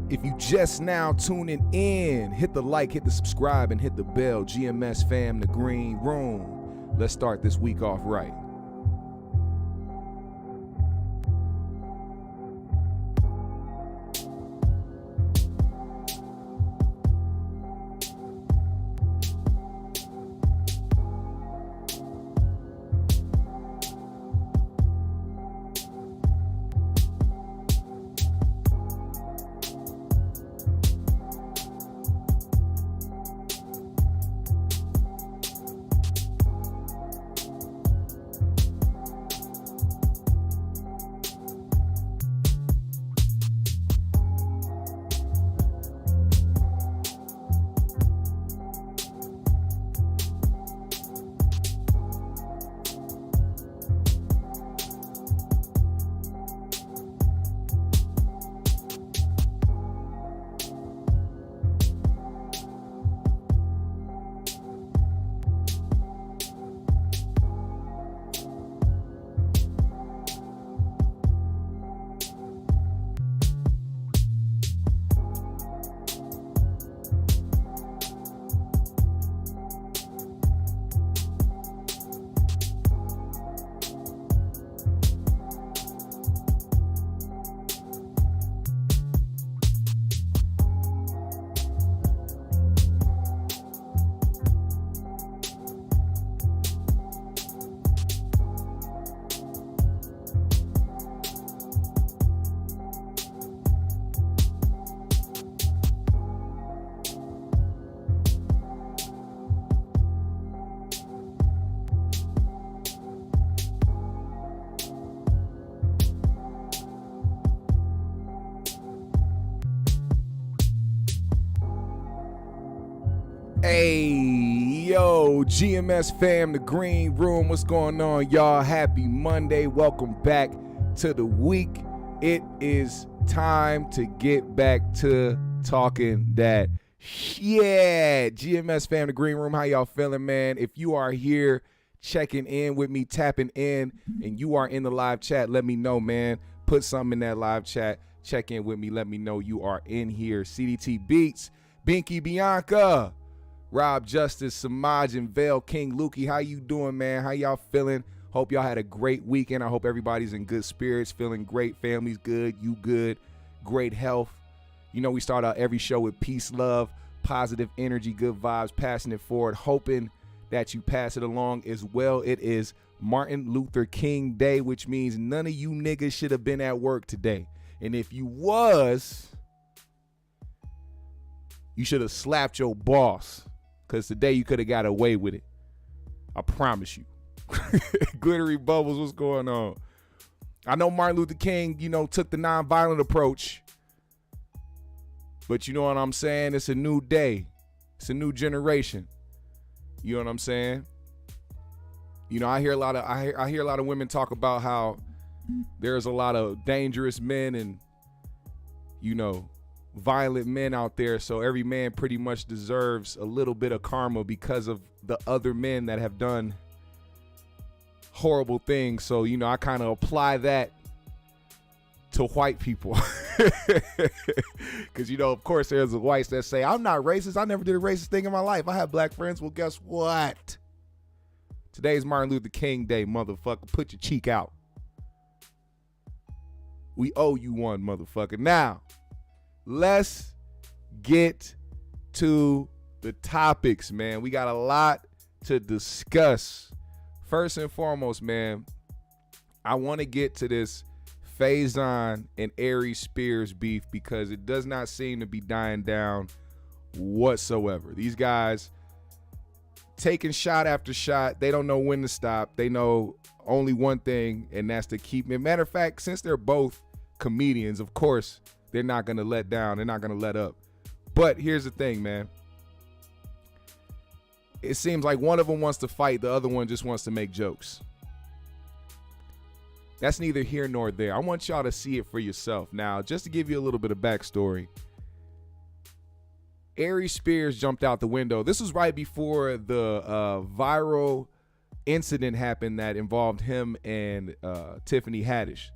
If you just now tuning in, hit the like, hit the subscribe, and hit the bell. GMS fam, the green room. Let's start this week off right. Hey, yo, GMS fam, the green room, what's going on, y'all? Happy Monday. Welcome back to the week. It is time to get back to talking that GMS fam, the green room, how y'all feeling, man? If you are here checking in with me, tapping in, and you are in the live chat, let me know, man. Put something in that live chat. Check in with me. Let me know you are in here. CDT Beats, Binky Bianca, Rob Justice, Samaj, and Vale King Lukey. How you doing, man? How y'all feeling? Hope y'all had a great weekend. I hope everybody's in good spirits, feeling great. Family's good, you good, great health. You know, we start out every show with peace, love, positive energy, good vibes, passing it forward, hoping that you pass it along as well. It is Martin Luther King Day, which means none of you niggas should have been at work today. And if you was, you should have slapped your boss. Because today you could have got away with it. I promise you. Glittery Bubbles, what's going on? I know Martin Luther King, took the nonviolent approach. But you know what I'm saying? It's a new day. It's a new generation. You know what I'm saying? I hear a lot of women talk about how there's a lot of dangerous men and, violent men out there, so every man pretty much deserves a little bit of karma because of the other men that have done horrible things. So I kind of apply that to white people because of course there's the whites that say I'm not racist, I never did a racist thing in my life, I have black friends. Well, guess what? Today's Martin Luther King Day, motherfucker. Put your cheek out. We owe you one, motherfucker. Now let's get to the topics, man. We got a lot to discuss. First and foremost, man, I want to get to this Faizon and Aries Spears beef because it does not seem to be dying down whatsoever. These guys taking shot after shot. They don't know when to stop. They know only one thing, and that's to keep it. Matter of fact, since they're both comedians, of course, they're not going to let down. They're not going to let up. But here's the thing, man. It seems like one of them wants to fight. The other one just wants to make jokes. That's neither here nor there. I want y'all to see it for yourself. Now, just to give you a little bit of backstory, Aries Spears jumped out the window. This was right before the viral incident happened that involved him and Tiffany Haddish.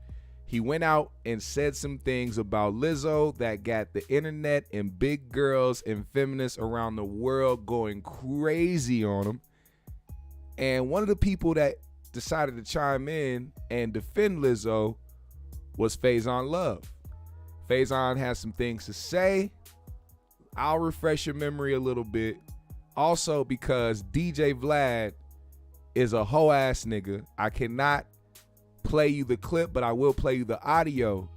He went out and said some things about Lizzo that got the internet and big girls and feminists around the world going crazy on him. And one of the people that decided to chime in and defend Lizzo was Faizon Love. Faizon has some things to say. I'll refresh your memory a little bit. Also, because DJ Vlad is a hoe ass nigga, I cannot play you the clip, but I will play you the audio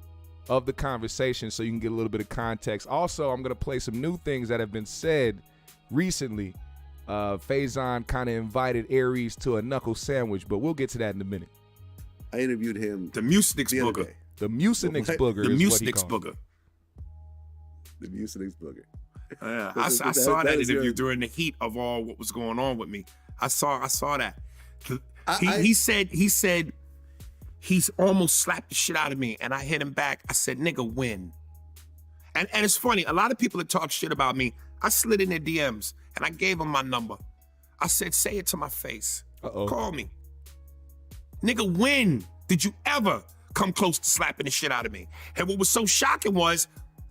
of the conversation so you can get a little bit of context. Also, I'm going to play some new things that have been said recently. Faizon kind of invited Aries to a knuckle sandwich, but we'll get to that in a minute. I interviewed him. The Mucinex booger. The Mucinex booger. The is Mucinex what he booger. The Mucinex booger. Yeah, I saw that interview during the heat of all what was going on with me. I saw that. He said he's almost slapped the shit out of me, and I hit him back. I said, nigga, win. And it's funny, a lot of people that talk shit about me, I slid in their DMs, and I gave them my number. I said, say it to my face. Call me. Nigga, win. Did you ever come close to slapping the shit out of me? And what was so shocking was,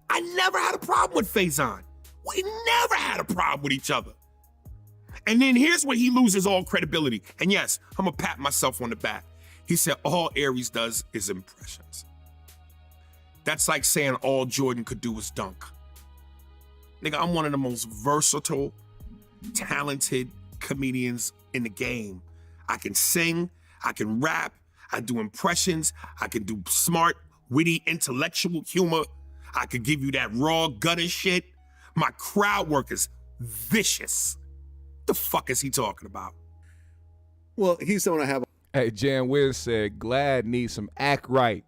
I never had a problem with Faizon. We never had a problem with each other. And then here's where he loses all credibility. And yes, I'm gonna pat myself on the back. He said all Aries does is impressions. That's like saying all Jordan could do was dunk. Nigga, I'm one of the most versatile, talented comedians in the game. I can sing, I can rap, I do impressions, I can do smart, witty, intellectual humor. I could give you that raw gutter shit. My crowd work is vicious. The fuck is he talking about? Well, he's someone I have. Hey, Jan Wiz said, Glad needs some act right.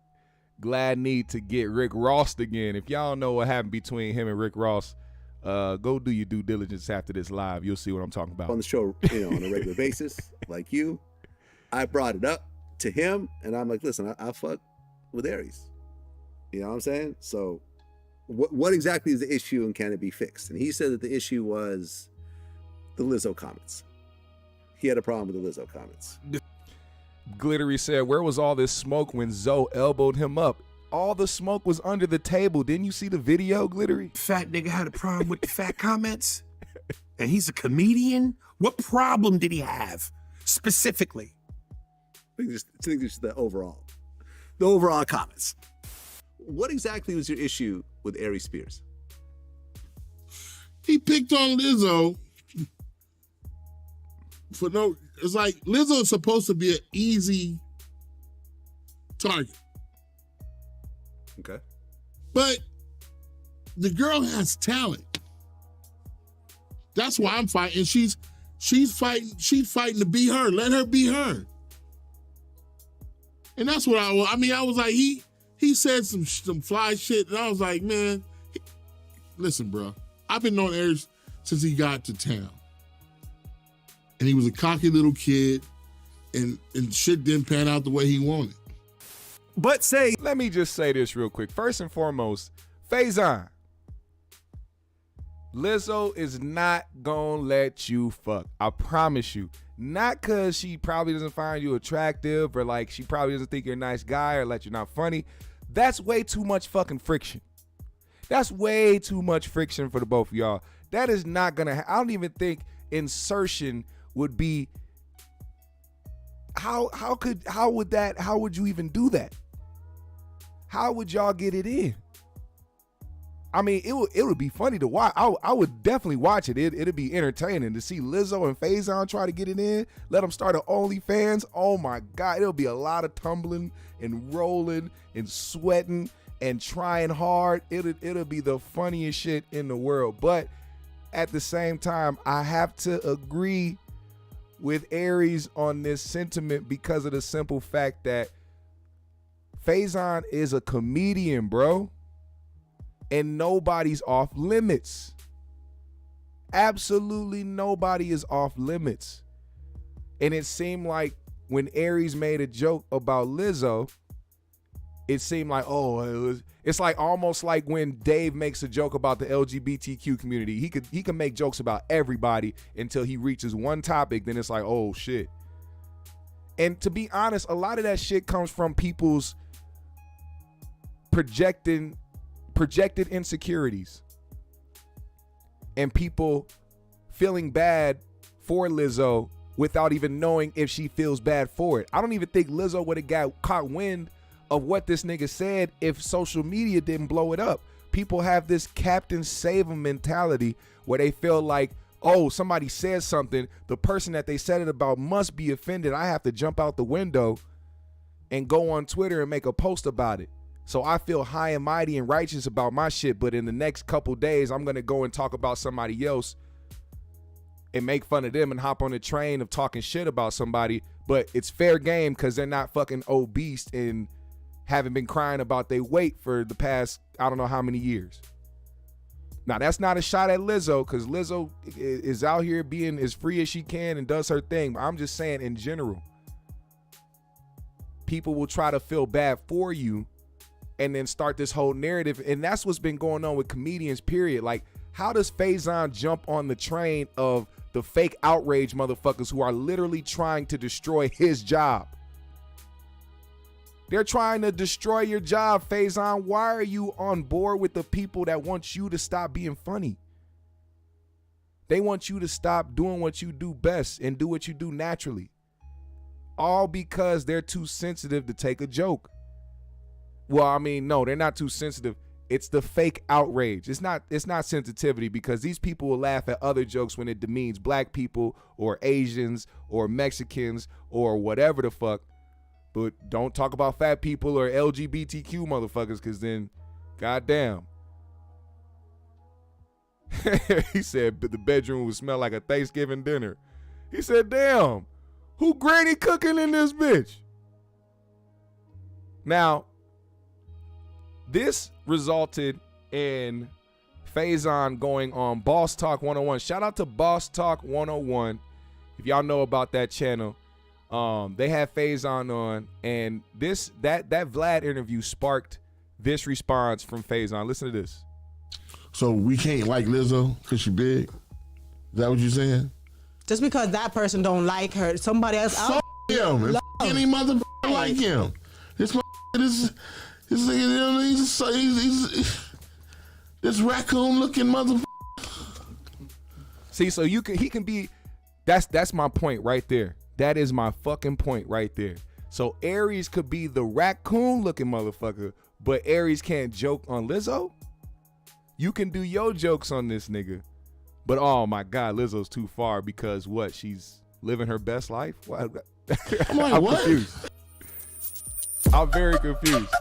Glad need to get Rick Ross again. If y'all know what happened between him and Rick Ross, go do your due diligence after this live. You'll see what I'm talking about. On the show, on a regular basis, like you, I brought it up to him, and I'm like, listen, I fuck with Aries. You know what I'm saying? So what exactly is the issue, and can it be fixed? And he said that the issue was the Lizzo comments. He had a problem with the Lizzo comments. Glittery said, where was all this smoke when Zoe elbowed him up? All the smoke was under the table. Didn't you see the video, Glittery? Fat nigga had a problem with the fat comments? And he's a comedian? What problem did he have, specifically? I think just the overall comments. What exactly was your issue with Aries Spears? He picked on Lizzo for no. It's like Lizzo is supposed to be an easy target. Okay. But the girl has talent. That's why I'm fighting. She's fighting to be her. Let her be her. And that's what I was like, he said some fly shit, and I was like, man, listen, bro. I've been knowing Aries since he got to town. And he was a cocky little kid, and shit didn't pan out the way he wanted. But let me just say this real quick. First and foremost, Faizon, Lizzo is not gonna let you fuck. I promise you. Not because she probably doesn't find you attractive, or like she probably doesn't think you're a nice guy, or that you're not funny. That's way too much fucking friction. That's way too much friction for the both of y'all. That is not gonna I don't even think insertion would be how would you even do that? How would y'all get it in? I mean, it would be funny to watch. I would definitely watch it. It'd be entertaining to see Lizzo and Faizon try to get it in. Let them start an OnlyFans. Oh my God, it'll be a lot of tumbling and rolling and sweating and trying hard. It'll be the funniest shit in the world. But at the same time, I have to agree with Aries on this sentiment because of the simple fact that Faizon is a comedian, bro. And nobody's off limits. Absolutely nobody is off limits. And it seemed like when Aries made a joke about Lizzo, it seemed like, it's like almost like when Dave makes a joke about the LGBTQ community. He can make jokes about everybody until he reaches one topic, then it's like, oh shit. And to be honest, a lot of that shit comes from people's projected insecurities and people feeling bad for Lizzo without even knowing if she feels bad for it. I don't even think Lizzo would have got caught wind of what this nigga said if social media didn't blow it up. People have this Captain Save-'em mentality where they feel like, oh, somebody says something, the person that they said it about must be offended. I have to jump out the window and go on Twitter and make a post about it. So I feel high and mighty and righteous about my shit, but in the next couple days, I'm going to go and talk about somebody else and make fun of them and hop on the train of talking shit about somebody. But it's fair game because they're not fucking obese and haven't been crying about their weight for the past, I don't know how many years. Now, that's not a shot at Lizzo because Lizzo is out here being as free as she can and does her thing. But I'm just saying in general, people will try to feel bad for you and then start this whole narrative. And that's what's been going on with comedians, period. Like, how does Faizon jump on the train of the fake outrage motherfuckers who are literally trying to destroy his job? They're trying to destroy your job, Faizon. Why are you on board with the people that want you to stop being funny? They want you to stop doing what you do best and do what you do naturally. All because they're too sensitive to take a joke. Well, I mean, no, they're not too sensitive. It's the fake outrage. It's not sensitivity because these people will laugh at other jokes when it demeans black people or Asians or Mexicans or whatever the fuck. But don't talk about fat people or LGBTQ motherfuckers because then, goddamn. He said the bedroom would smell like a Thanksgiving dinner. He said, damn, who granny cooking in this bitch? Now, this resulted in Faizon going on Boss Talk 101. Shout out to Boss Talk 101. If y'all know about that channel. They had Faizon on, and that Vlad interview sparked this response from Faizon. Listen to this. So we can't like Lizzo because she big? Is that what you're saying? Just because that person don't like her, somebody else out him. Any motherfucker like him. This raccoon looking motherfucker. See, so he can be. That's my point right there. That is my fucking point right there. So Aries could be the raccoon looking motherfucker, but Aries can't joke on Lizzo? You can do your jokes on this nigga. But oh my God, Lizzo's too far because what? She's living her best life? What? I'm like, I'm what? confused. I'm very confused.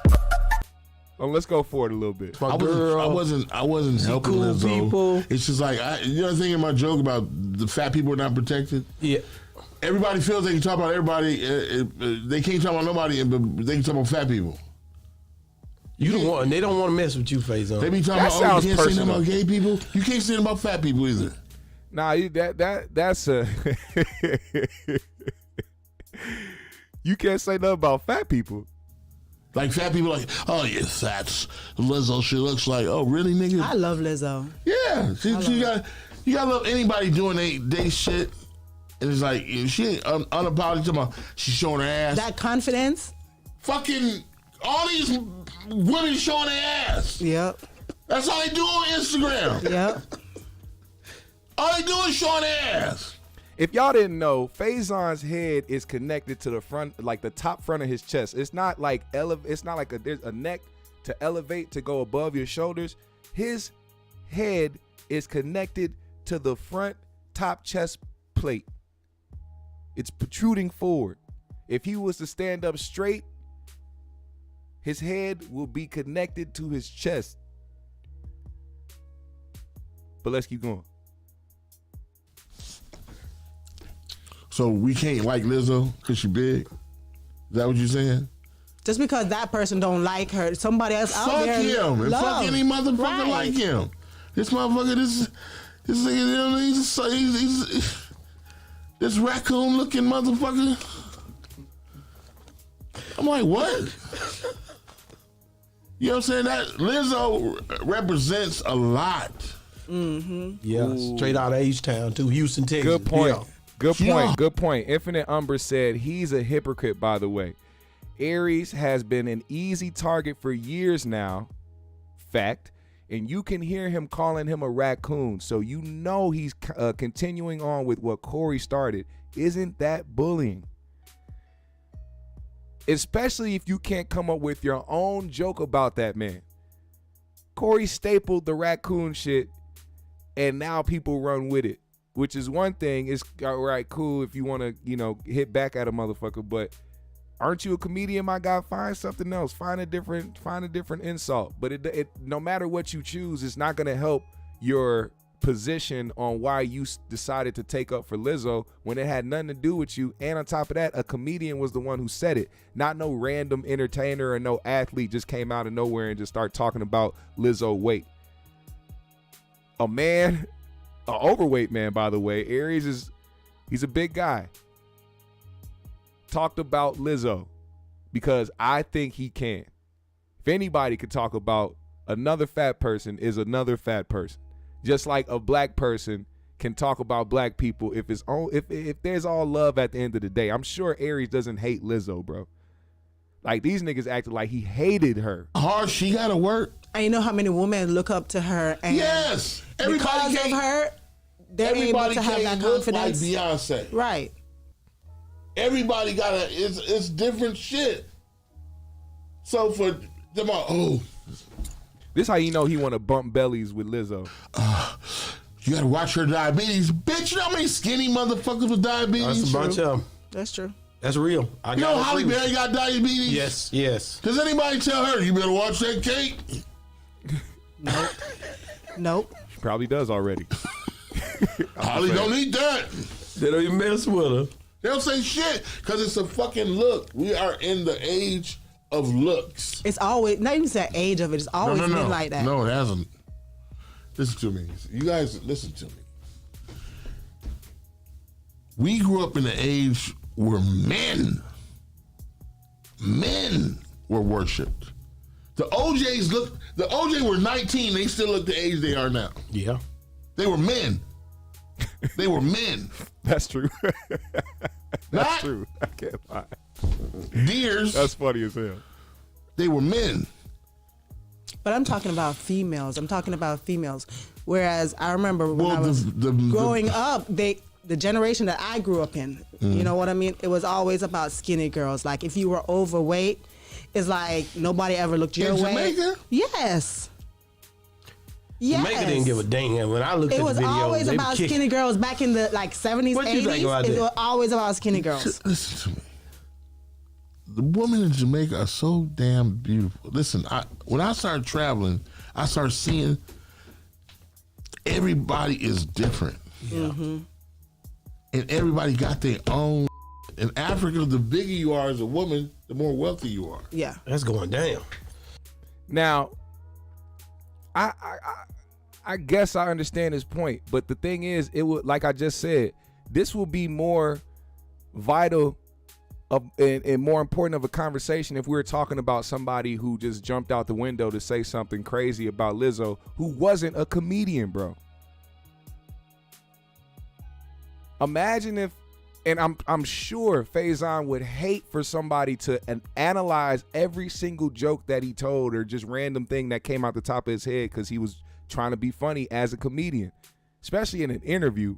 Well, let's go for it a little bit. I wasn't helping cool Lizzo. People. It's just like, you know the thing in my joke about the fat people are not protected? Yeah. Everybody feels they can talk about everybody. They can't talk about nobody, but they can talk about fat people. You don't want, they don't want to mess with you, Faizon. They be talking about, you can't say nothing about gay people. You can't say nothing about fat people either. Nah, that's a you can't say nothing about fat people. Like fat people, like, oh yeah, that's Lizzo. She looks like, oh really, nigga? I love Lizzo. Yeah, you gotta love anybody doing they shit. And it's like, she ain't unapologetic about she's showing her ass. That confidence. Fucking all these women showing their ass. Yep. That's all they do on Instagram. Yep. All they do is showing their ass. If y'all didn't know, Faizon's head is connected to the front, like the top front of his chest. It's not like there's a neck to elevate to go above your shoulders. His head is connected to the front top chest plate. It's protruding forward. If he was to stand up straight, his head will be connected to his chest. But let's keep going. So we can't like Lizzo because she big? Is that what you're saying? Just because that person don't like her, somebody else out there. Fuck him and fuck any motherfucker like him. This motherfucker, this nigga, he's this raccoon looking motherfucker. I'm like, what? You know what I'm saying? That Lizzo represents a lot. Mm-hmm. Yeah, ooh. Straight out of H-Town too, Houston, Texas. Good point. Yeah. Good point. Good point. Infinite Umber said he's a hypocrite, by the way. Aries has been an easy target for years now. Fact. And you can hear him calling him a raccoon. So you know he's continuing on with what Corey started. Isn't that bullying? Especially if you can't come up with your own joke about that man. Corey stapled the raccoon shit, and now people run with it. Which is one thing. It's all right, cool if you want to, hit back at a motherfucker. But aren't you a comedian, my guy? Find something else. Find a different insult. But it no matter what you choose, it's not gonna help your position on why you decided to take up for Lizzo when it had nothing to do with you. And on top of that, a comedian was the one who said it, not no random entertainer or no athlete just came out of nowhere and just started talking about Lizzo weight. A man, an overweight man, by the way. Aries he's a big guy. Talked about Lizzo because I think he can. If anybody could talk about another fat person, is another fat person. Just like a black person can talk about black people if there's all love at the end of the day. I'm sure Aries doesn't hate Lizzo, bro. Like, these niggas acted like he hated her. Hard, she gotta work. And you know how many women look up to her, and yes, because of her, they're able to have that confidence. Like Beyonce, right? Everybody got it's different shit. So for them, this how you know he want to bump bellies with Lizzo. You gotta watch her diabetes, bitch. You know how many skinny motherfuckers with diabetes? That's a bunch of them. That's true. That's real. You know Holly Berry got diabetes? Yes. Does anybody tell her you better watch that cake? Nope. She probably does already. Holly don't eat that. They don't even mess with her. They don't say shit because it's a fucking look. We are in the age of looks. It's always, not even the age of it, it's always been like that. No, it hasn't. Listen to me. You guys, listen to me. We grew up in the age where men were worshipped. The OJ were 19, they still look the age they are now. Yeah. They were men. They were men. That's true. That's true. I can't lie. Deers. That's funny as hell. They were men. But I'm talking about females. Whereas I remember when I was growing up, the generation that I grew up in, you know what I mean? It was always about skinny girls. Like, if you were overweight, it's like nobody ever looked your way. Jamaica? Yes. Jamaica didn't give a damn. When I looked at the video, it was always about skinny girls back in the 70s, What you 80s. think about It that? was always about skinny girls. Listen to me. The women in Jamaica are so damn beautiful. Listen, when I started traveling, I started seeing everybody is different. Yeah. Mm-hmm. And everybody got their own. In Africa, the bigger you are as a woman, the more wealthy you are. Yeah. That's going down. Now, I guess I understand his point, but the thing is, it would, like I just said, this will be more vital and more important of a conversation if we were talking about somebody who just jumped out the window to say something crazy about Lizzo, who wasn't a comedian, bro. Imagine if, and I'm sure Faizon would hate for somebody to analyze every single joke that he told or just random thing that came out the top of his head because he was trying to be funny as a comedian, especially in an interview.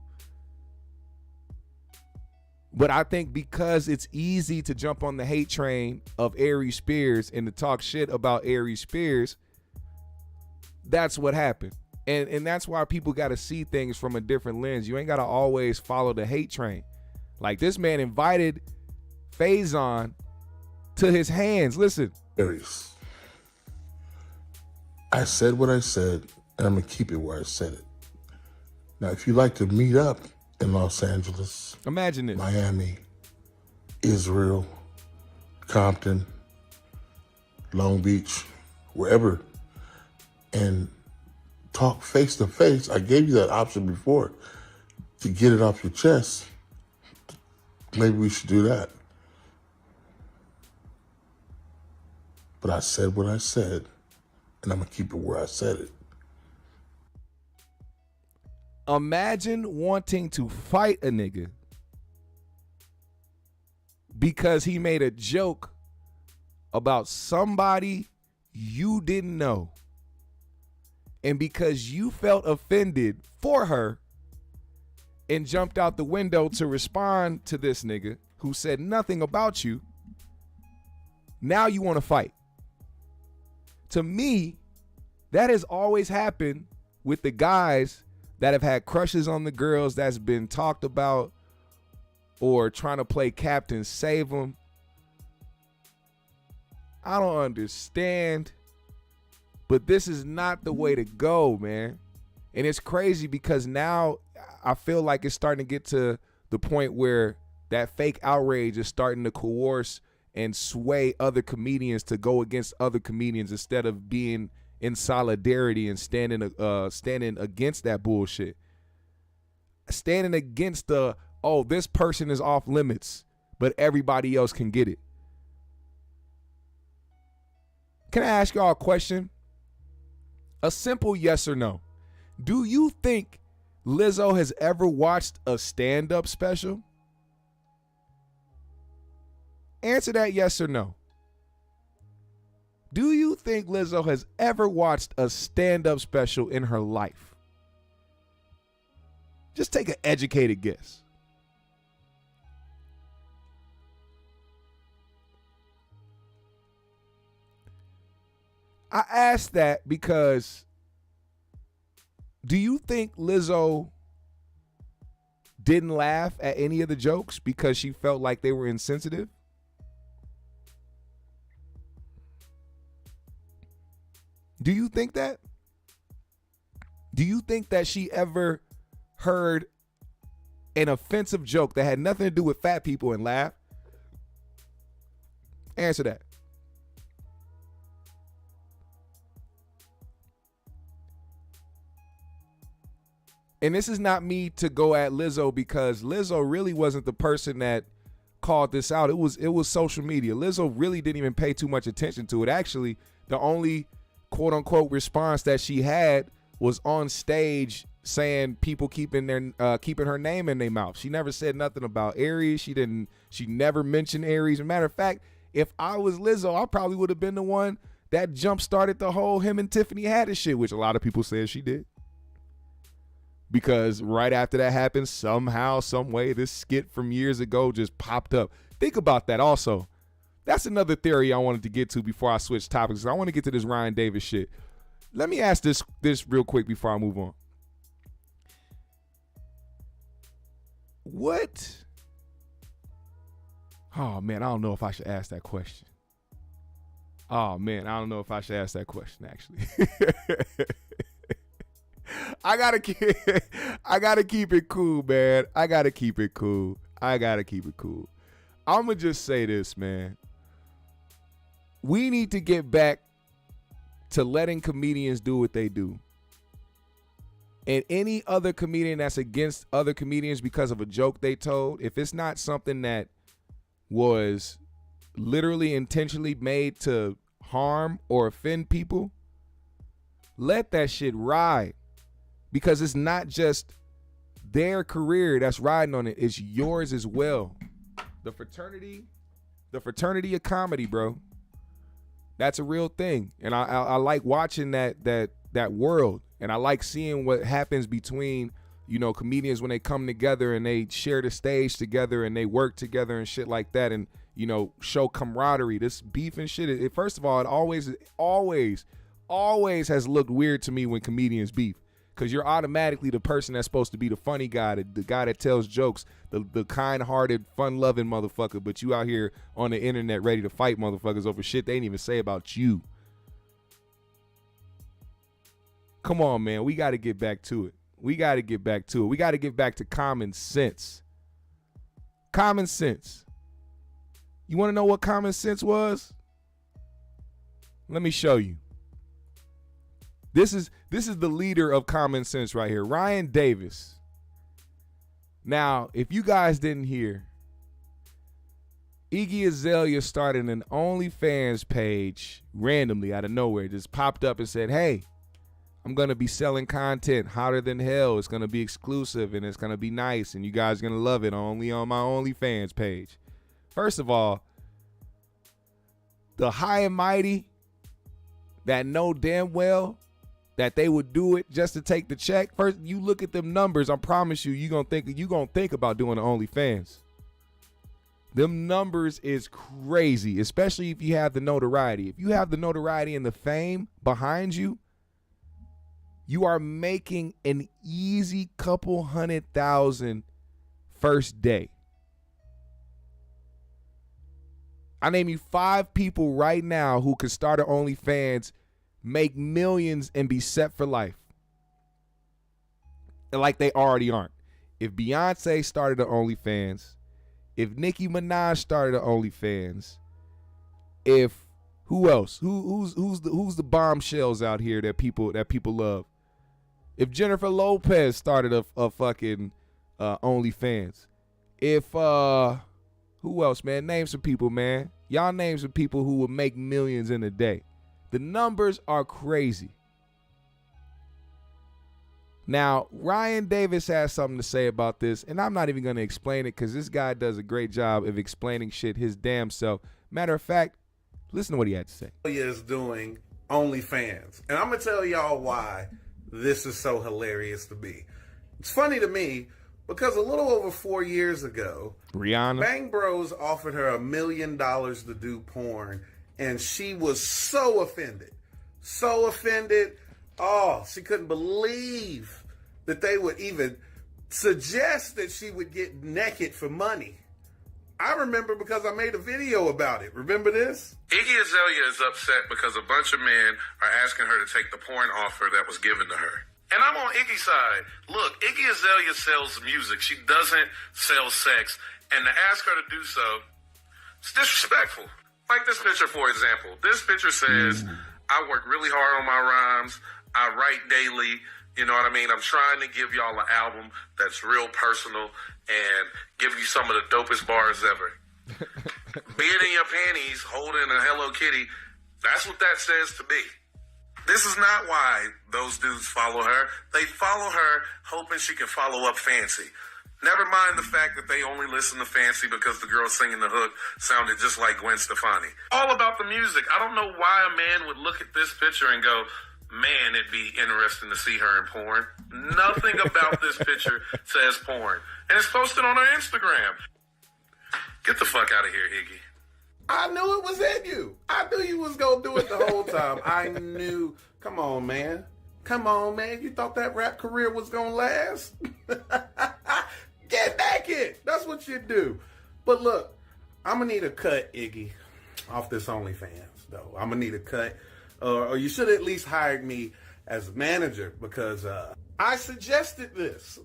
But I think because it's easy to jump on the hate train of Aries Spears and to talk shit about Aries Spears, that's what happened. And that's why people got to see things from a different lens. You ain't got to always follow the hate train. Like, this man invited Faizon to his hands. Listen. Aries, I said what I said, and I'm going to keep it where I said it. Now, if you like to meet up in Los Angeles, imagine this, Miami, Israel, Compton, Long Beach, wherever, and talk face to face. I gave you that option before to get it off your chest. Maybe we should do that. But I said what I said, and I'm going to keep it where I said it. Imagine wanting to fight a nigga because he made a joke about somebody you didn't know, and because you felt offended for her and jumped out the window to respond to this nigga who said nothing about you, now you want to fight. To me, that has always happened with the guys that have had crushes on the girls that's been talked about, or trying to play captain save them. I don't understand, but this is not the way to go, man. And it's crazy because now I feel like it's starting to get to the point where that fake outrage is starting to coerce and sway other comedians to go against other comedians instead of being in solidarity and standing against that bullshit. Standing against this person is off limits, but everybody else can get it. Can I ask y'all a question? A simple yes or no. Do you think Lizzo has ever watched a stand-up special? Answer that yes or no. Do you think Lizzo has ever watched a stand-up special in her life? Just take an educated guess. I asked that because do you think Lizzo didn't laugh at any of the jokes because she felt like they were insensitive? Do you think that? Do you think that she ever heard an offensive joke that had nothing to do with fat people and laughed? Answer that. And this is not me to go at Lizzo because Lizzo really wasn't the person that called this out. It was social media. Lizzo really didn't even pay too much attention to it. Actually, the only quote unquote response that she had was on stage saying people keeping her name in their mouth. She never said nothing about Aries. She never mentioned Aries. As a matter of fact, if I was Lizzo, I probably would have been the one that jump started the whole him and Tiffany Haddish shit, which a lot of people said she did. Because right after that happened, somehow, some way, this skit from years ago just popped up. Think about that also. That's another theory I wanted to get to before I switch topics. I want to get to this Ryan Davis shit. Let me ask this real quick before I move on. What? Oh, man, I don't know if I should ask that question. Oh, man, I don't know if I should ask that question, actually. I gotta keep it cool, man. I gotta keep it cool. I'ma just say this, man. We need to get back to letting comedians do what they do. And any other comedian that's against other comedians because of a joke they told, if it's not something that was literally intentionally made to harm or offend people, let that shit ride. Because it's not just their career that's riding on it, it's yours as well. The fraternity of comedy, bro. That's a real thing. And I like watching that world. And I like seeing what happens between, comedians when they come together and they share the stage together and they work together and shit like that, and, show camaraderie. This beef and shit, first of all, it always has looked weird to me when comedians beef. Because you're automatically the person that's supposed to be the funny guy, the guy that tells jokes, the kind-hearted, fun-loving motherfucker. But you out here on the internet ready to fight motherfuckers over shit they didn't even say about you. Come on, man. We got to get back to it. We got to get back to common sense. Common sense. You want to know what common sense was? Let me show you. This is the leader of common sense right here, Ryan Davis. Now, if you guys didn't hear, Iggy Azalea started an OnlyFans page randomly out of nowhere. Just popped up and said, hey, I'm going to be selling content hotter than hell. It's going to be exclusive and it's going to be nice and you guys are going to love it only on my OnlyFans page. First of all, the high and mighty that know damn well that they would do it just to take the check. First, you look at them numbers. I promise you, you gonna think about doing the OnlyFans. Them numbers is crazy, especially if you have the notoriety. If you have the notoriety and the fame behind you, you are making an easy couple $100,000 first day. I name you 5 people right now who could start an OnlyFans, make millions, and be set for life. Like they already aren't. If Beyonce started an OnlyFans, if Nicki Minaj started an OnlyFans, if who else? Who's the bombshells out here that people love? If Jennifer Lopez started a fucking OnlyFans, if who else, man? Name some people, man. Y'all name some people who would make millions in a day. The numbers are crazy. Now, Ryan Davis has something to say about this, and I'm not even going to explain it because this guy does a great job of explaining shit his damn self. Matter of fact, listen to what he had to say. Is doing OnlyFans, and I'm going to tell y'all why this is so hilarious to me. It's funny to me because a little over 4 years ago, Rihanna Bang Bros offered her $1 million to do porn, and she was so offended. So offended. Oh, she couldn't believe that they would even suggest that she would get naked for money. I remember because I made a video about it. Remember this? Iggy Azalea is upset because a bunch of men are asking her to take the porn offer that was given to her. And I'm on Iggy's side. Look, Iggy Azalea sells music. She doesn't sell sex. And to ask her to do so, it's disrespectful. Like this picture, for example. This picture says, I work really hard on my rhymes. I write daily. You know what I mean? I'm trying to give y'all an album that's real personal and give you some of the dopest bars ever. Being in your panties, holding a Hello Kitty, that's what that says to me. This is not why those dudes follow her. They follow her hoping she can follow up Fancy. Never mind the fact that they only listen to Fancy because the girl singing the hook sounded just like Gwen Stefani. All about the music. I don't know why a man would look at this picture and go, man, it'd be interesting to see her in porn. Nothing about this picture says porn. And it's posted on her Instagram. Get the fuck out of here, Iggy. I knew it was in you. I knew you was going to do it the whole time. I knew. Come on, man. Come on, man. You thought that rap career was going to last? Get naked. That's what you do. But look, I'm going to need a cut, Iggy, off this OnlyFans, though. I'm going to need a cut. Or you should have at least hired me as a manager because I suggested this.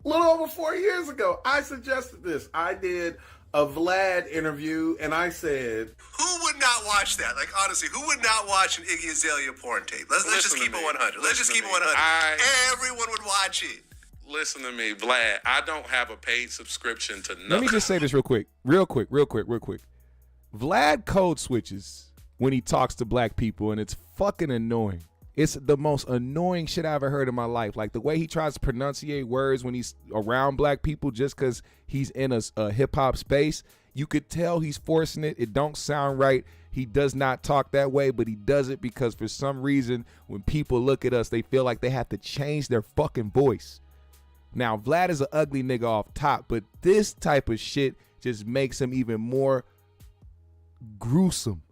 A little over 4 years ago, I suggested this. I did a Vlad interview, and I said, who would not watch that? Like, honestly, who would not watch an Iggy Azalea porn tape? Let's just keep it 100. Let's just keep it 100. Everyone would watch it. Listen to me, Vlad. I don't have a paid subscription to nothing. Let me just say this real quick. Vlad code switches when he talks to black people, and it's fucking annoying. It's the most annoying shit I ever heard in my life. Like the way he tries to pronunciate words when he's around black people just because he's in a hip-hop space. You could tell he's forcing it. It don't sound right. He does not talk that way, but he does it because for some reason when people look at us, they feel like they have to change their fucking voice. Now, Vlad is an ugly nigga off top, but this type of shit just makes him even more gruesome.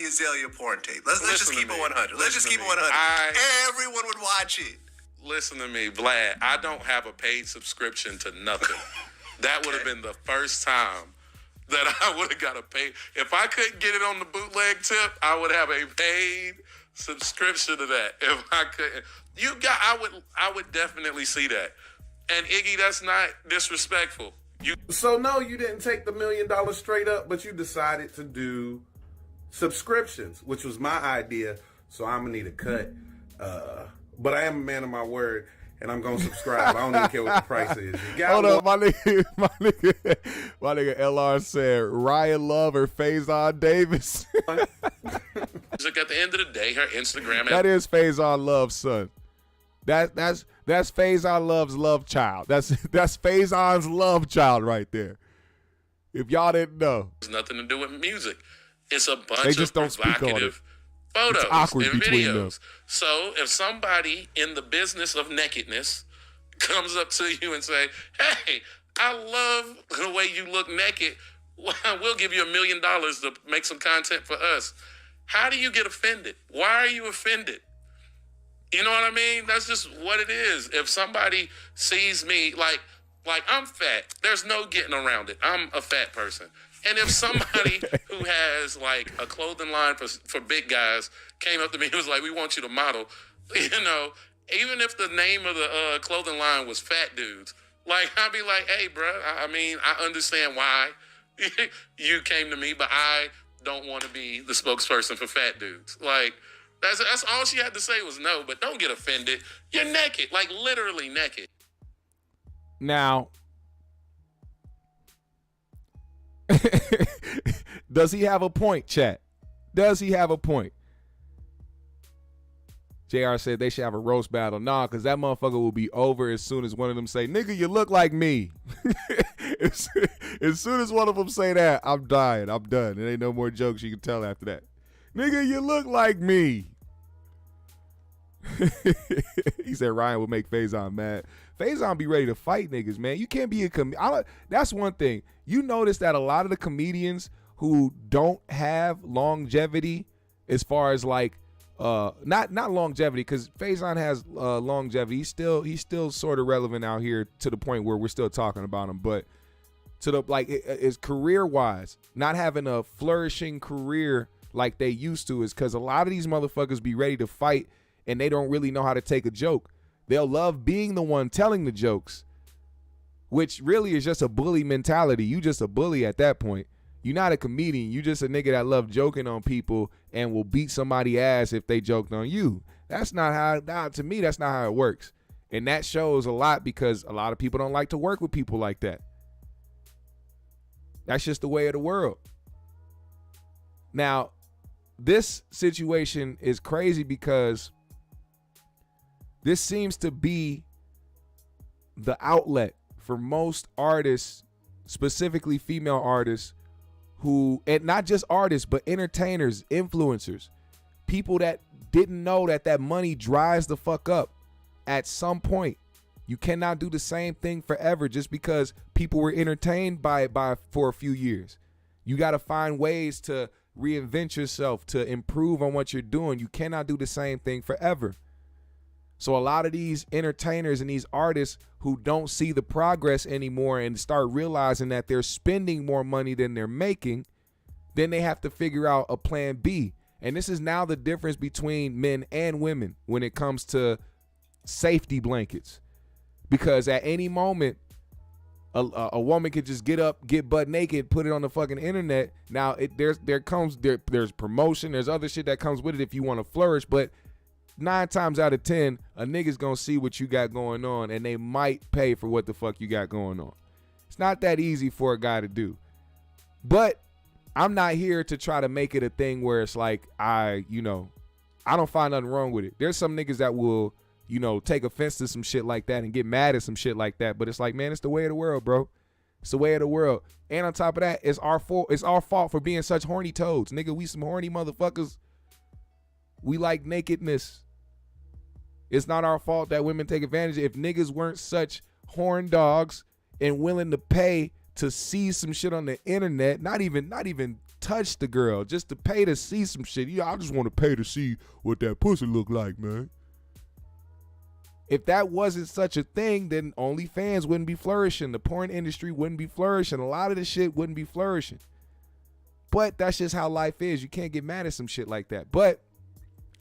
Azalea porn tape. Let's just keep it 100. Let's just keep it 100. Everyone would watch it. Listen to me, Vlad. I don't have a paid subscription to nothing. That would have been the first time that I would have got a paid. If I couldn't get it on the bootleg tip, I would have a paid subscription to that. If I couldn't, I would definitely see that. And Iggy, that's not disrespectful. So no, you didn't take the $1 million straight up, but you decided to do subscriptions, which was my idea. So I'm gonna need a cut. But I am a man of my word, and I'm gonna subscribe. I don't even care what the price is. Hold up, my nigga LR said Ryan Love or Faizon Davis. Look, at the end of the day, her Instagram. That is Faizon Love's son. That's Faizon Love's love child. That's Faizon's love child right there. If y'all didn't know, There's nothing to do with music. It's a bunch They just of don't speak on it. provocative photos It's awkward and between videos. them. So if somebody in the business of nakedness comes up to you and say, hey, I love the way you look naked, we'll give you $1 million to make some content for us. How do you get offended? Why are you offended? You know what I mean? That's just what it is. If somebody sees me, like I'm fat, there's no getting around it. I'm a fat person. And if somebody who has like a clothing line for big guys came up to me and was like, we want you to model, you know, even if the name of the clothing line was Fat Dudes, like I'd be like, hey, bro, I mean, I understand why you came to me, but I don't want to be the spokesperson for Fat Dudes. Like, that's all she had to say was no, but don't get offended. You're naked, like literally naked. Now, does he have a point, chat? Does he have a point? JR said they should have a roast battle. Nah, because that motherfucker will be over as soon as one of them say, nigga, you look like me. As soon as one of them say that, I'm dying. I'm done. There ain't no more jokes you can tell after that. Nigga, you look like me. He said Ryan would make Faizon mad. Faizon be ready to fight niggas, man. You can't be a that's one thing. You notice that a lot of the comedians who don't have longevity as far as like not longevity, because Faizon has longevity. He's still sort of relevant out here to the point where we're still talking about him, but to the like is career wise, not having a flourishing career like they used to is because a lot of these motherfuckers be ready to fight and they don't really know how to take a joke. They'll love being the one telling the jokes, which really is just a bully mentality. You just a bully at that point. You're not a comedian. You just a nigga that love joking on people and will beat somebody's ass if they joked on you. That's not how, to me, that's not how it works. And that shows a lot because a lot of people don't like to work with people like that. That's just the way of the world. Now, this situation is crazy because this seems to be the outlet for most artists, specifically female artists, who, and not just artists, but entertainers, influencers, people that didn't know that money dries the fuck up at some point. You cannot do the same thing forever just because people were entertained by it for a few years. You got to find ways to reinvent yourself, to improve on what you're doing. You cannot do the same thing forever. So a lot of these entertainers and these artists who don't see the progress anymore and start realizing that they're spending more money than they're making, then they have to figure out a plan B. And this is now the difference between men and women when it comes to safety blankets. Because at any moment, a woman could just get up, get butt naked, put it on the fucking internet. Now there's promotion, there's other shit that comes with it if you want to flourish, but 9 times out of 10, a nigga's gonna see what you got going on and they might pay for what the fuck you got going on. It's not that easy for a guy to do. But I'm not here to try to make it a thing where it's like I don't find nothing wrong with it. There's some niggas that will, take offense to some shit like that and get mad at some shit like that. But it's like, man, it's the way of the world, bro. It's the way of the world. And on top of that, it's our fault for being such horny toads. Nigga, we some horny motherfuckers. We like nakedness. It's not our fault that women take advantage. If niggas weren't such horn dogs and willing to pay to see some shit on the internet, not even touch the girl, just to pay to see some shit. I just want to pay to see what that pussy look like, man. If that wasn't such a thing, then OnlyFans wouldn't be flourishing. The porn industry wouldn't be flourishing. A lot of this shit wouldn't be flourishing. But that's just how life is. You can't get mad at some shit like that. But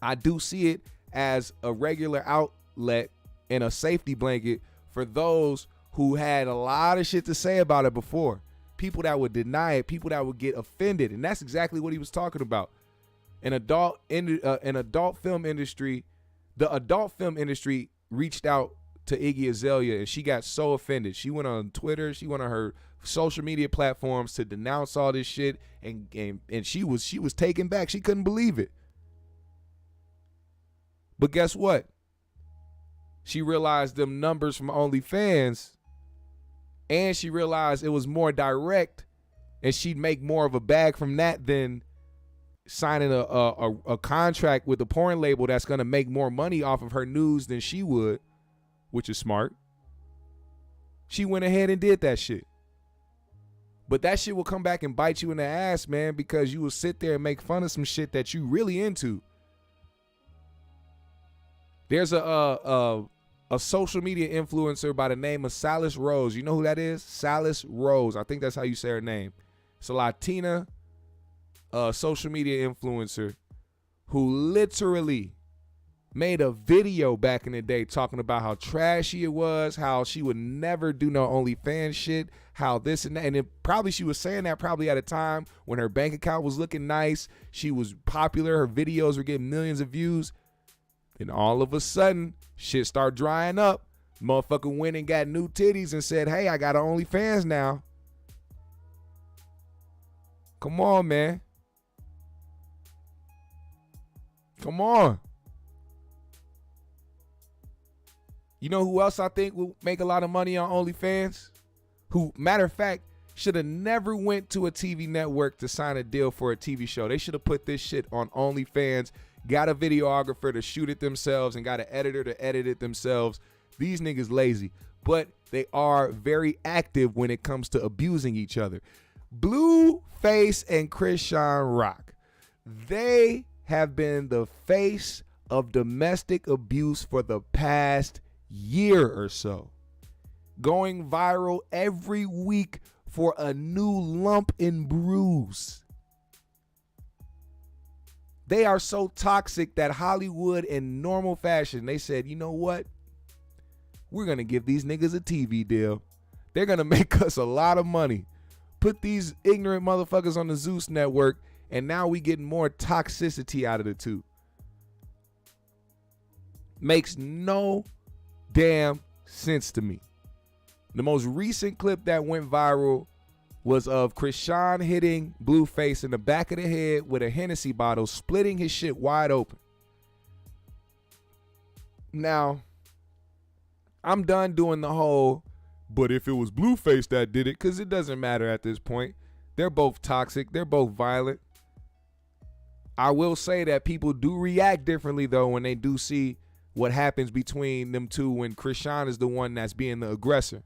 I do see it as a regular outlet and a safety blanket for those who had a lot of shit to say about it before. People that would deny it, people that would get offended. And that's exactly what he was talking about. The adult film industry reached out to Iggy Azalea and she got so offended. She went on Twitter, she went on her social media platforms to denounce all this shit and she was taken back. She couldn't believe it. But guess what? She realized them numbers from OnlyFans and she realized it was more direct and she'd make more of a bag from that than signing a contract with a porn label that's gonna make more money off of her news than she would, which is smart. She went ahead and did that shit. But that shit will come back and bite you in the ass, man, because you will sit there and make fun of some shit that you really into. There's a social media influencer by the name of Salis Rose. You know who that is? Salis Rose. I think that's how you say her name. It's a Latina social media influencer who literally made a video back in the day talking about how trashy it was, how she would never do no OnlyFans shit, how this and that. And she was saying that probably at a time when her bank account was looking nice, she was popular, her videos were getting millions of views. Then all of a sudden, shit started drying up. Motherfucker went and got new titties and said, hey, I got OnlyFans now. Come on, man. Come on. You know who else I think will make a lot of money on OnlyFans? Who, matter of fact, should have never went to a TV network to sign a deal for a TV show. They should have put this shit on OnlyFans, got a videographer to shoot it themselves, and got an editor to edit it themselves. These niggas lazy, but they are very active when it comes to abusing each other. Blueface and Chrisean Rock, they have been the face of domestic abuse for the past year or so, going viral every week for a new lump and bruise. They are so toxic that Hollywood, in normal fashion, they said, you know what? We're going to give these niggas a TV deal. They're going to make us a lot of money. Put these ignorant motherfuckers on the Zeus network, and now we getting more toxicity out of the two. Makes no damn sense to me. The most recent clip that went viral was of Chrisean hitting Blueface in the back of the head with a Hennessy bottle, splitting his shit wide open. Now, I'm done doing the whole, but if it was Blueface that did it, because it doesn't matter at this point. They're both toxic. They're both violent. I will say that people do react differently, though, when they do see what happens between them two when Chrisean is the one that's being the aggressor.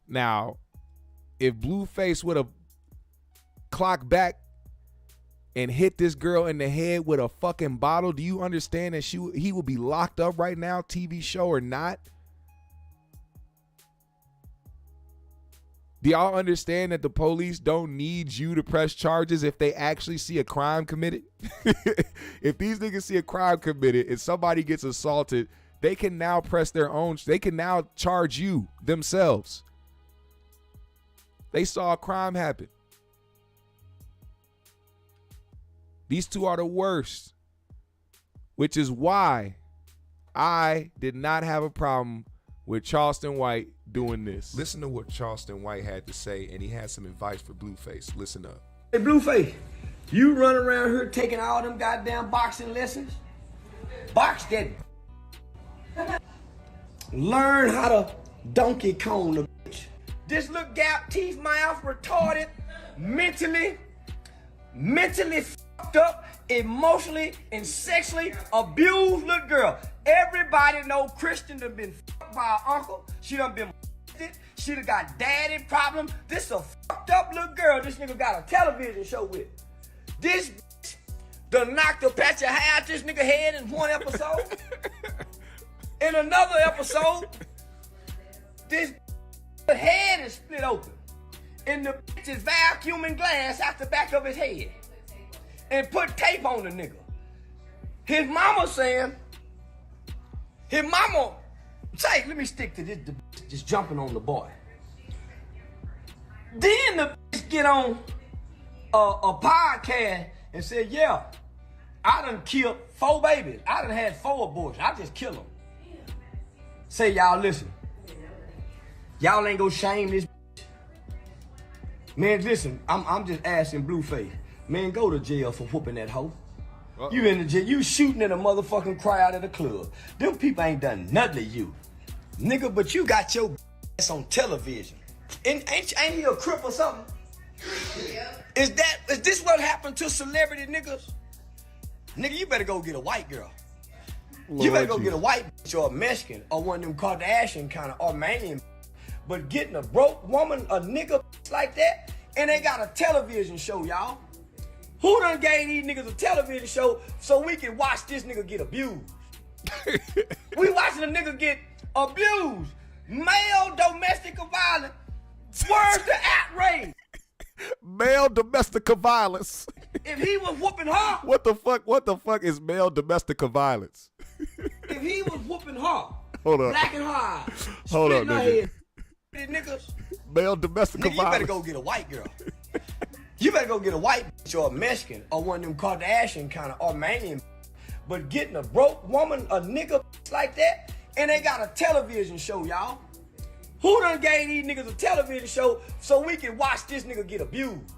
Now, if Blueface would have clocked back and hit this girl in the head with a fucking bottle, do you understand that he would be locked up right now, TV show or not? Do y'all understand that the police don't need you to press charges if they actually see a crime committed? If these niggas see a crime committed and somebody gets assaulted, they can now press their own. They can now charge you themselves. They saw a crime happen. These two are the worst, which is why I did not have a problem with Charleston White doing this. Listen to what Charleston White had to say, and he had some advice for Blueface. Listen up. Hey, Blueface, you run around here taking all them goddamn boxing lessons? Box that. Learn how to Donkey Kong the bitch. This little gap teeth mouth retarded, mentally fucked up, emotionally and sexually abused little girl. Everybody know Christian done been fucked by her uncle. She done been molested. She done got daddy problem. This a fucked up little girl this nigga got a television show with. This bitch done knocked a patch of hair out this nigga head in one episode. In another episode, this head is split open. And the bitch is vacuuming glass out the back of his head. And put tape on the nigga. His mama saying, say, let me stick to this, the bitch just jumping on the boy. Then the bitch get on a podcast and say, yeah, I done killed 4 babies. I done had 4 abortions. I just killed them. Say, y'all listen. Y'all ain't gonna shame this bitch. Man, listen, I'm just asking Blueface. Man, go to jail for whooping that hoe. You in the jail, you shooting in a motherfucking crowd at a club. Them people ain't done nothing to you. Nigga, but you got your ass on television. Ain't he a crip or something? Is this what happened to celebrity niggas? Nigga, you better go get a white girl. You better go get a white bitch or a Mexican or one of them Kardashian kind of Armenian. But getting a broke woman, a nigga like that, and they got a television show, y'all. Who done gave these niggas a television show so we can watch this nigga get abused? We watching a nigga get abused. Male domestic violence. Where's the outrage? Male domestic violence. If he was whooping her. What the fuck is male domestic violence? If he was whooping her. Hold up. Blacking her eyes. Hold up, nigga. Niggas. Male domestic nigga, violence. You better go get a white girl. You better go get a white bitch or a Mexican or one of them Kardashian kind of Armenian. But getting a broke woman, a nigga like that, and they got a television show, y'all. Who done gave these niggas a television show so we can watch this nigga get abused?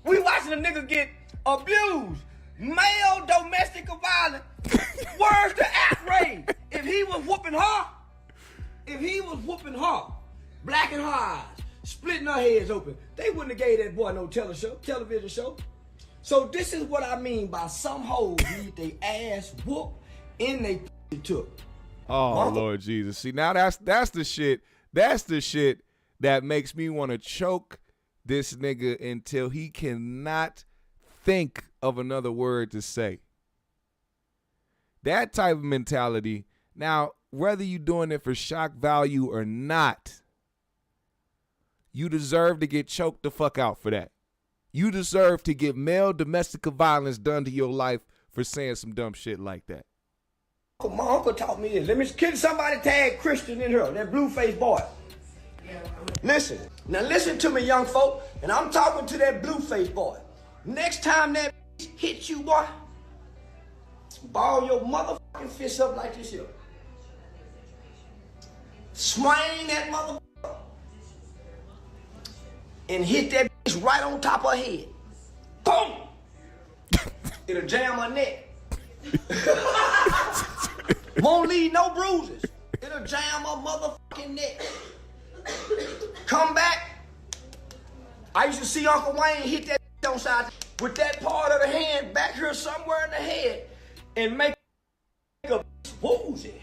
We watching a nigga get abused. Male domestic violence. Where's the outrage? If he was whooping her, blacking her eyes, splitting her heads open, they wouldn't have gave that boy no television show. So this is what I mean by some hoes need they ass whooped and they took. Oh, Lord Jesus. See, now that's the shit. That's the shit that makes me want to choke this nigga until he cannot think of another word to say. That type of mentality. Now, whether you doing it for shock value or not, you deserve to get choked the fuck out for that. You deserve to get male domestic violence done to your life for saying some dumb shit like that. My uncle taught me this. Can somebody tag Christian in here, that Blueface boy? Listen. Now listen to me, young folk, and I'm talking to that Blueface boy. Next time that hits you, boy, ball your motherfucking fist up like this here. Swing that motherfucker and hit that bitch right on top of her head. Boom! It'll jam her neck. Won't leave no bruises. It'll jam her motherfucking neck. Come back. I used to see Uncle Wayne hit that on side with that part of the hand back here somewhere in the head and make a woozy.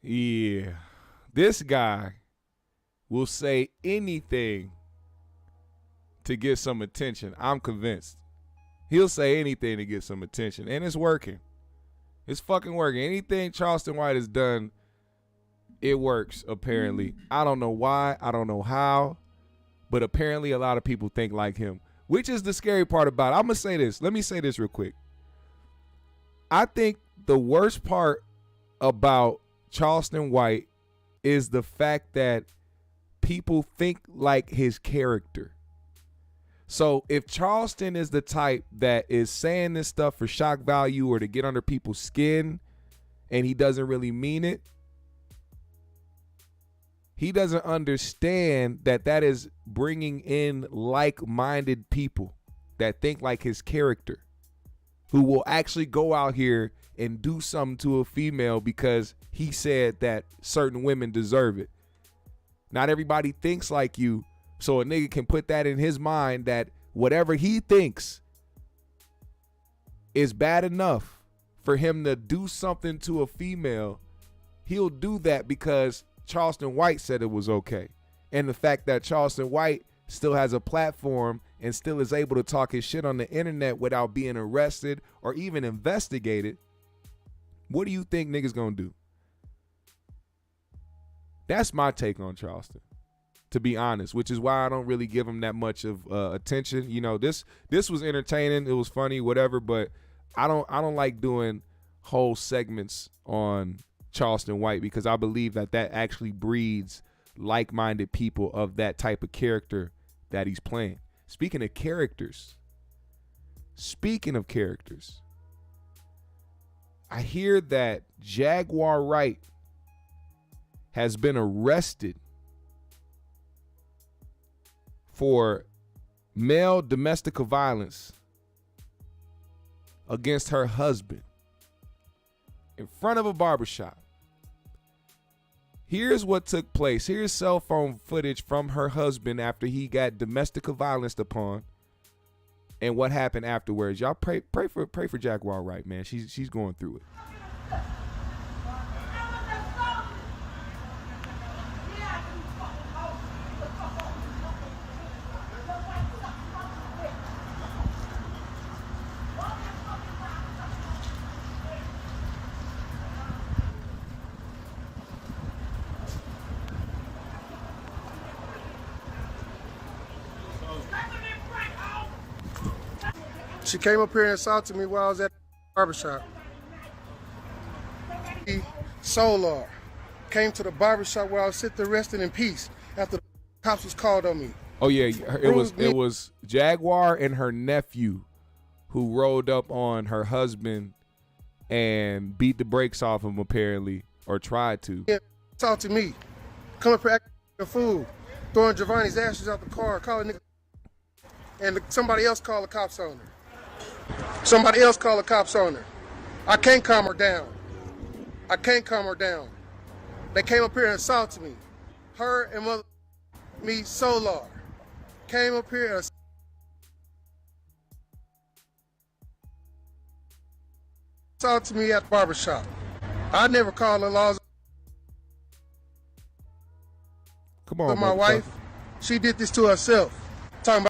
Yeah. This guy will say anything to get some attention. I'm convinced. He'll say anything to get some attention. And it's working. It's fucking working. Anything Charleston White has done, it works, apparently. I don't know why. I don't know how. But apparently a lot of people think like him, which is the scary part about it. I'm going to say this. Let me say this real quick. I think the worst part about Charleston White is the fact that people think like his character. So if Charleston is the type that is saying this stuff for shock value or to get under people's skin and he doesn't really mean it, he doesn't understand that that is bringing in like-minded people that think like his character, who will actually go out here and do something to a female because he said that certain women deserve it. Not everybody thinks like you, so a nigga can put that in his mind that whatever he thinks is bad enough for him to do something to a female, he'll do that because Charleston White said it was okay. And the fact that Charleston White still has a platform and still is able to talk his shit on the internet without being arrested or even investigated, what do you think niggas gonna do? That's my take on Charleston, to be honest, which is why I don't really give him that much of attention. You know, this was entertaining, it was funny, whatever, but I don't like doing whole segments on Charleston White because I believe that actually breeds like-minded people of that type of character that he's playing. Speaking of characters, I hear that Jaguar Wright has been arrested for male domestic violence against her husband in front of a barbershop. Here's what took place. Here's cell phone footage from her husband after he got domestic violence upon, and what happened afterwards. Y'all pray for Jaguar Wright, man. She's going through it. She came up here and assaulted me while I was at the barbershop. Solar came to the barbershop where I was sitting resting in peace after the cops was called on me. Oh yeah, it was Jaguar and her nephew who rolled up on her husband and beat the brakes off him apparently, or tried to. Yeah, assaulted me. Come up here acting a fool, throwing Giovanni's ashes out the car, calling nigga, and somebody else called the cops on her. Somebody else called the cops on her. I can't calm her down. I can't calm her down. They came up here and assaulted me. Her and me, Solar, came up here and assaulted me at the barbershop. I never called the laws. Come on, but my wife, she did this to herself. Talking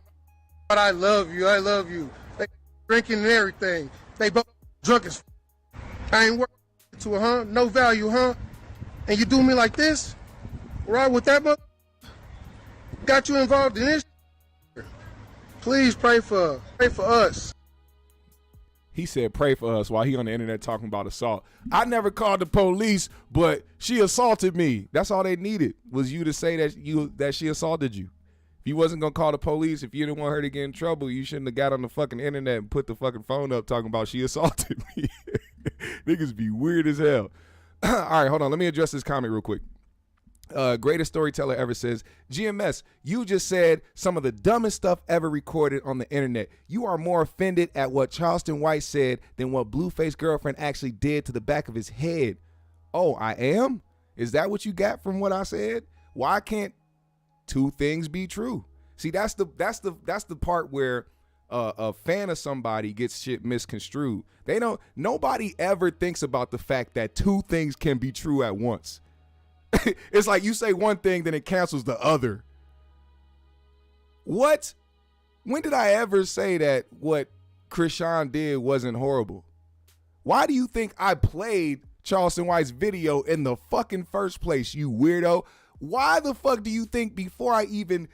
about, I love you, I love you. They drinking and everything. They both drunk as I ain't working to her, huh? No value, huh? And you do me like this? Right with that mother? Got you involved in this? Please pray for us. He said pray for us while he on the internet talking about assault. I never called the police, but she assaulted me. That's all they needed was you to say that she assaulted you. If you wasn't gonna call the police, if you didn't want her to get in trouble, you shouldn't have got on the fucking internet and put the fucking phone up talking about she assaulted me. Niggas be weird as hell. All right, hold on. Let me address this comment real quick. Greatest storyteller ever says, GMS, you just said some of the dumbest stuff ever recorded on the internet. You are more offended at what Charleston White said than what Blueface girlfriend actually did to the back of his head. Oh, I am? Is that what you got from what I said? Why can't two things be true? See, that's the part where a fan of somebody gets shit misconstrued. Nobody ever thinks about the fact that two things can be true at once. It's like you say one thing, then it cancels the other. What? When did I ever say that what Krishan did wasn't horrible? Why do you think I played Charleston White's video in the fucking first place, you weirdo? Why the fuck do you think before I even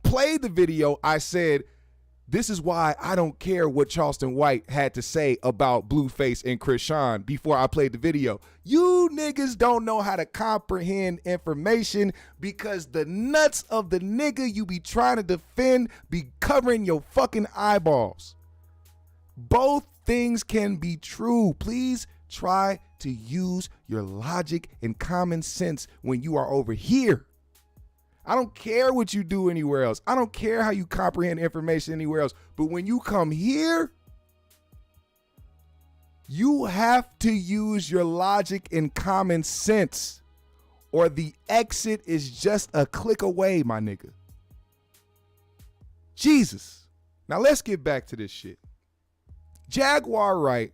played the video, I said, this is why I don't care what Charleston White had to say about Blueface and Krishan before I played the video. You niggas don't know how to comprehend information because the nuts of the nigga you be trying to defend be covering your fucking eyeballs. Both things can be true. Please try to use your logic and common sense when you are over here. I don't care what you do anywhere else. I don't care how you comprehend information anywhere else. But when you come here, you have to use your logic and common sense, or the exit is just a click away, my nigga. Jesus. Now let's get back to this shit. Jaguar Wright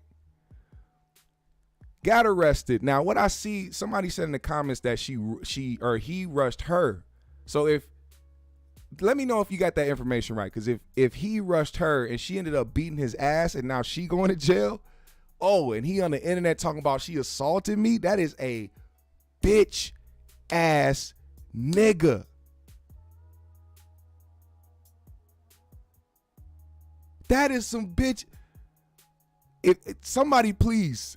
got arrested. Now what I see, somebody said in the comments that he rushed her. So let me know if you got that information right, because if he rushed her and she ended up beating his ass and now she going to jail, and he on the internet talking about she assaulted me, that is a bitch ass nigga. That is some bitch. Somebody please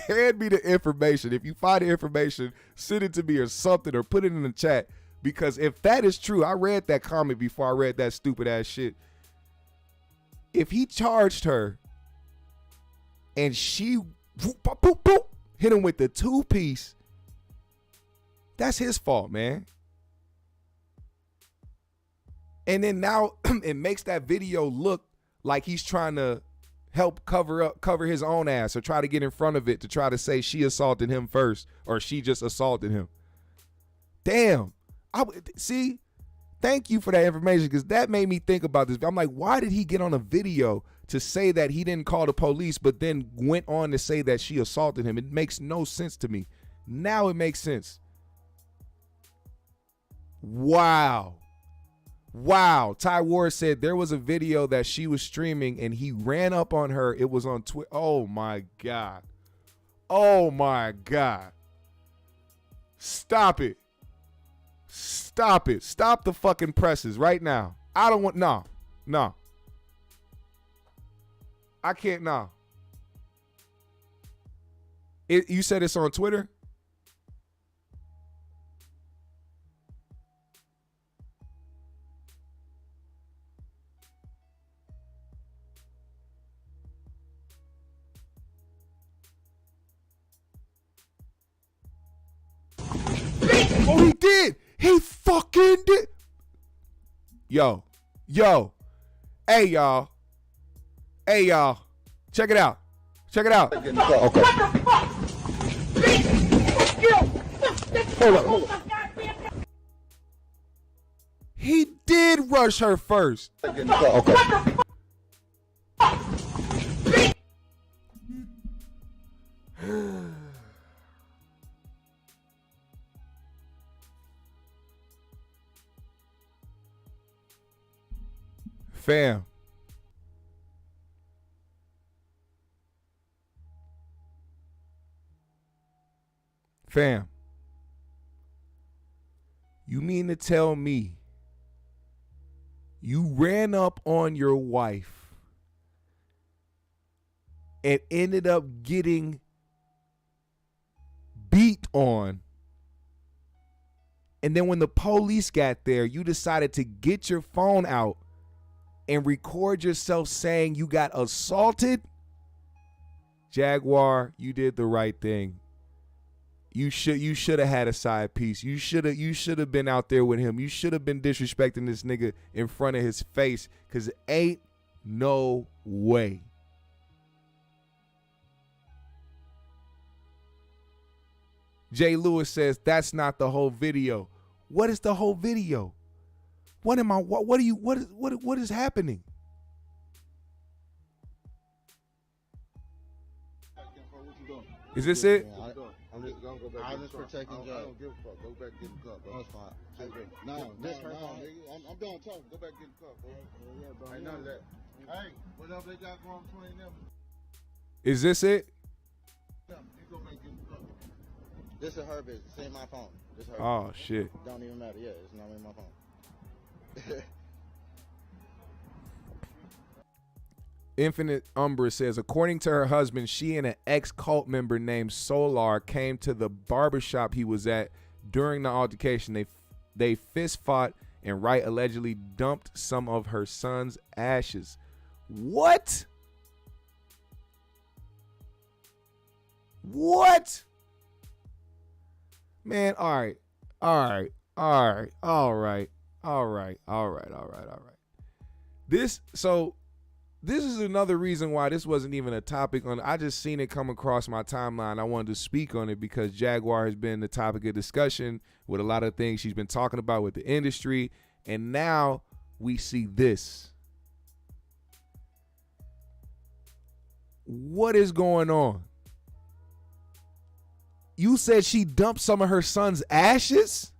hand me the information. If you find the information, send it to me or something, or put it in the chat. Because if that is true, I read that comment before I read that stupid ass shit. If he charged her and she hit him with the 2-piece, that's his fault, man. And then now it makes that video look like he's trying to help cover his own ass, or try to get in front of it to try to say she assaulted him first or she just assaulted him. Damn. See, thank you for that information because that made me think about this. I'm like, why did he get on a video to say that he didn't call the police, but then went on to say that she assaulted him? It makes no sense to me. Now it makes sense. Wow. Ty Ward said there was a video that she was streaming and he ran up on her. It was on Twitter. Oh my God. Stop it. Stop the fucking presses right now. I don't want, no. I can't, no. You said it's on Twitter? Oh, he did. He fucking did. Yo. Hey, y'all. Check it out. Okay. Hold up. He did rush her first. Okay. Fam, you mean to tell me you ran up on your wife and ended up getting beat on, and then when the police got there, you decided to get your phone out and record yourself saying you got assaulted? Jaguar, you did the right thing. You should have had a side piece. You should have been out there with him. You should have been disrespecting this nigga in front of his face, cause ain't no way. Jay Lewis says that's not the whole video. What is the whole video? What is happening? Is this it? I'm just protecting Jay. I don't give a fuck. Go back and get the cup, bro. That's fine. No, this her phone, nigga. I'm done talking. Go back and get the cup, bro. Yeah, bro. Ain't none of that. Hey, whatever they got going between them. Is this it? You go back and get the cup. This is her business. This ain't my phone. This her Oh, business. shit. Don't even matter. Yeah, it's not in my phone. Infinite Umbra says, according to her husband, she and an ex-cult member named Solar came to the barbershop he was at during the altercation. They fist fought, and Wright allegedly dumped some of her son's ashes. What? Man, all right. This is another reason why this wasn't even a topic on. I just seen it come across my timeline. I wanted to speak on it because Jaguar has been the topic of discussion with a lot of things she's been talking about with the industry. And now we see this. What is going on? You said she dumped some of her son's ashes?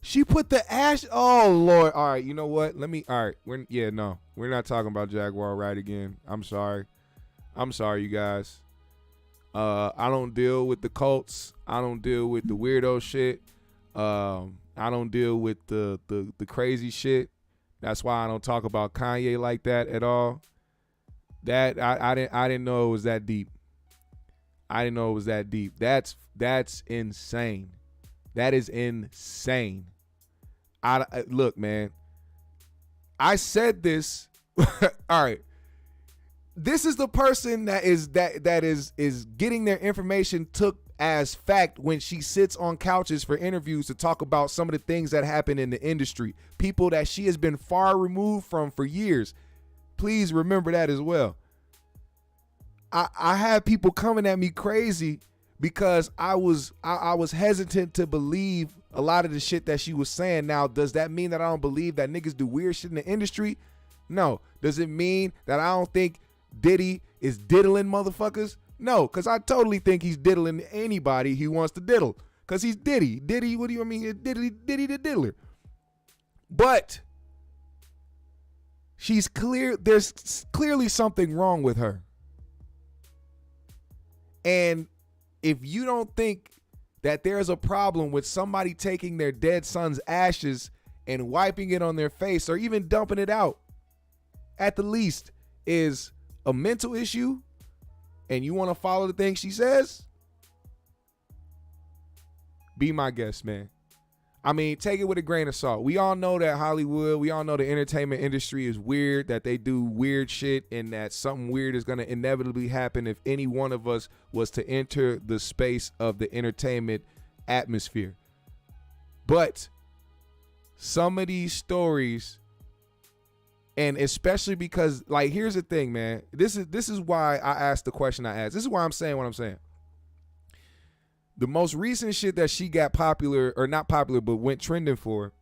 She put the ash. Oh Lord! All right, you know what? All right, we're not talking about Jaguar Wright again. I'm sorry, you guys. I don't deal with the cults. I don't deal with the weirdo shit. I don't deal with the crazy shit. That's why I don't talk about Kanye like that at all. That I didn't know it was that deep. That's insane. That is insane. Look, man. I said this. All right. This is the person that is getting their information took as fact when she sits on couches for interviews to talk about some of the things that happen in the industry. People that she has been far removed from for years. Please remember that as well. I had people coming at me crazy because I was hesitant to believe a lot of the shit that she was saying. Now, does that mean that I don't believe that niggas do weird shit in the industry? No. Does it mean that I don't think Diddy is diddling motherfuckers? No, because I totally think he's diddling anybody he wants to diddle. Because he's Diddy. Diddy, what do you mean? Diddy the diddler. But there's clearly something wrong with her. And if you don't think that there's a problem with somebody taking their dead son's ashes and wiping it on their face or even dumping it out, at the least, is a mental issue, and you want to follow the things she says, be my guest, man. I mean, take it with a grain of salt. We all know that Hollywood, we all know the entertainment industry is weird, that they do weird shit, and that something weird is going to inevitably happen if any one of us was to enter the space of the entertainment atmosphere. But some of these stories, and especially because, like, here's the thing, man. This is why I asked the question I asked. This is why I'm saying what I'm saying. The most recent shit that she got popular, or not popular, but went trending for,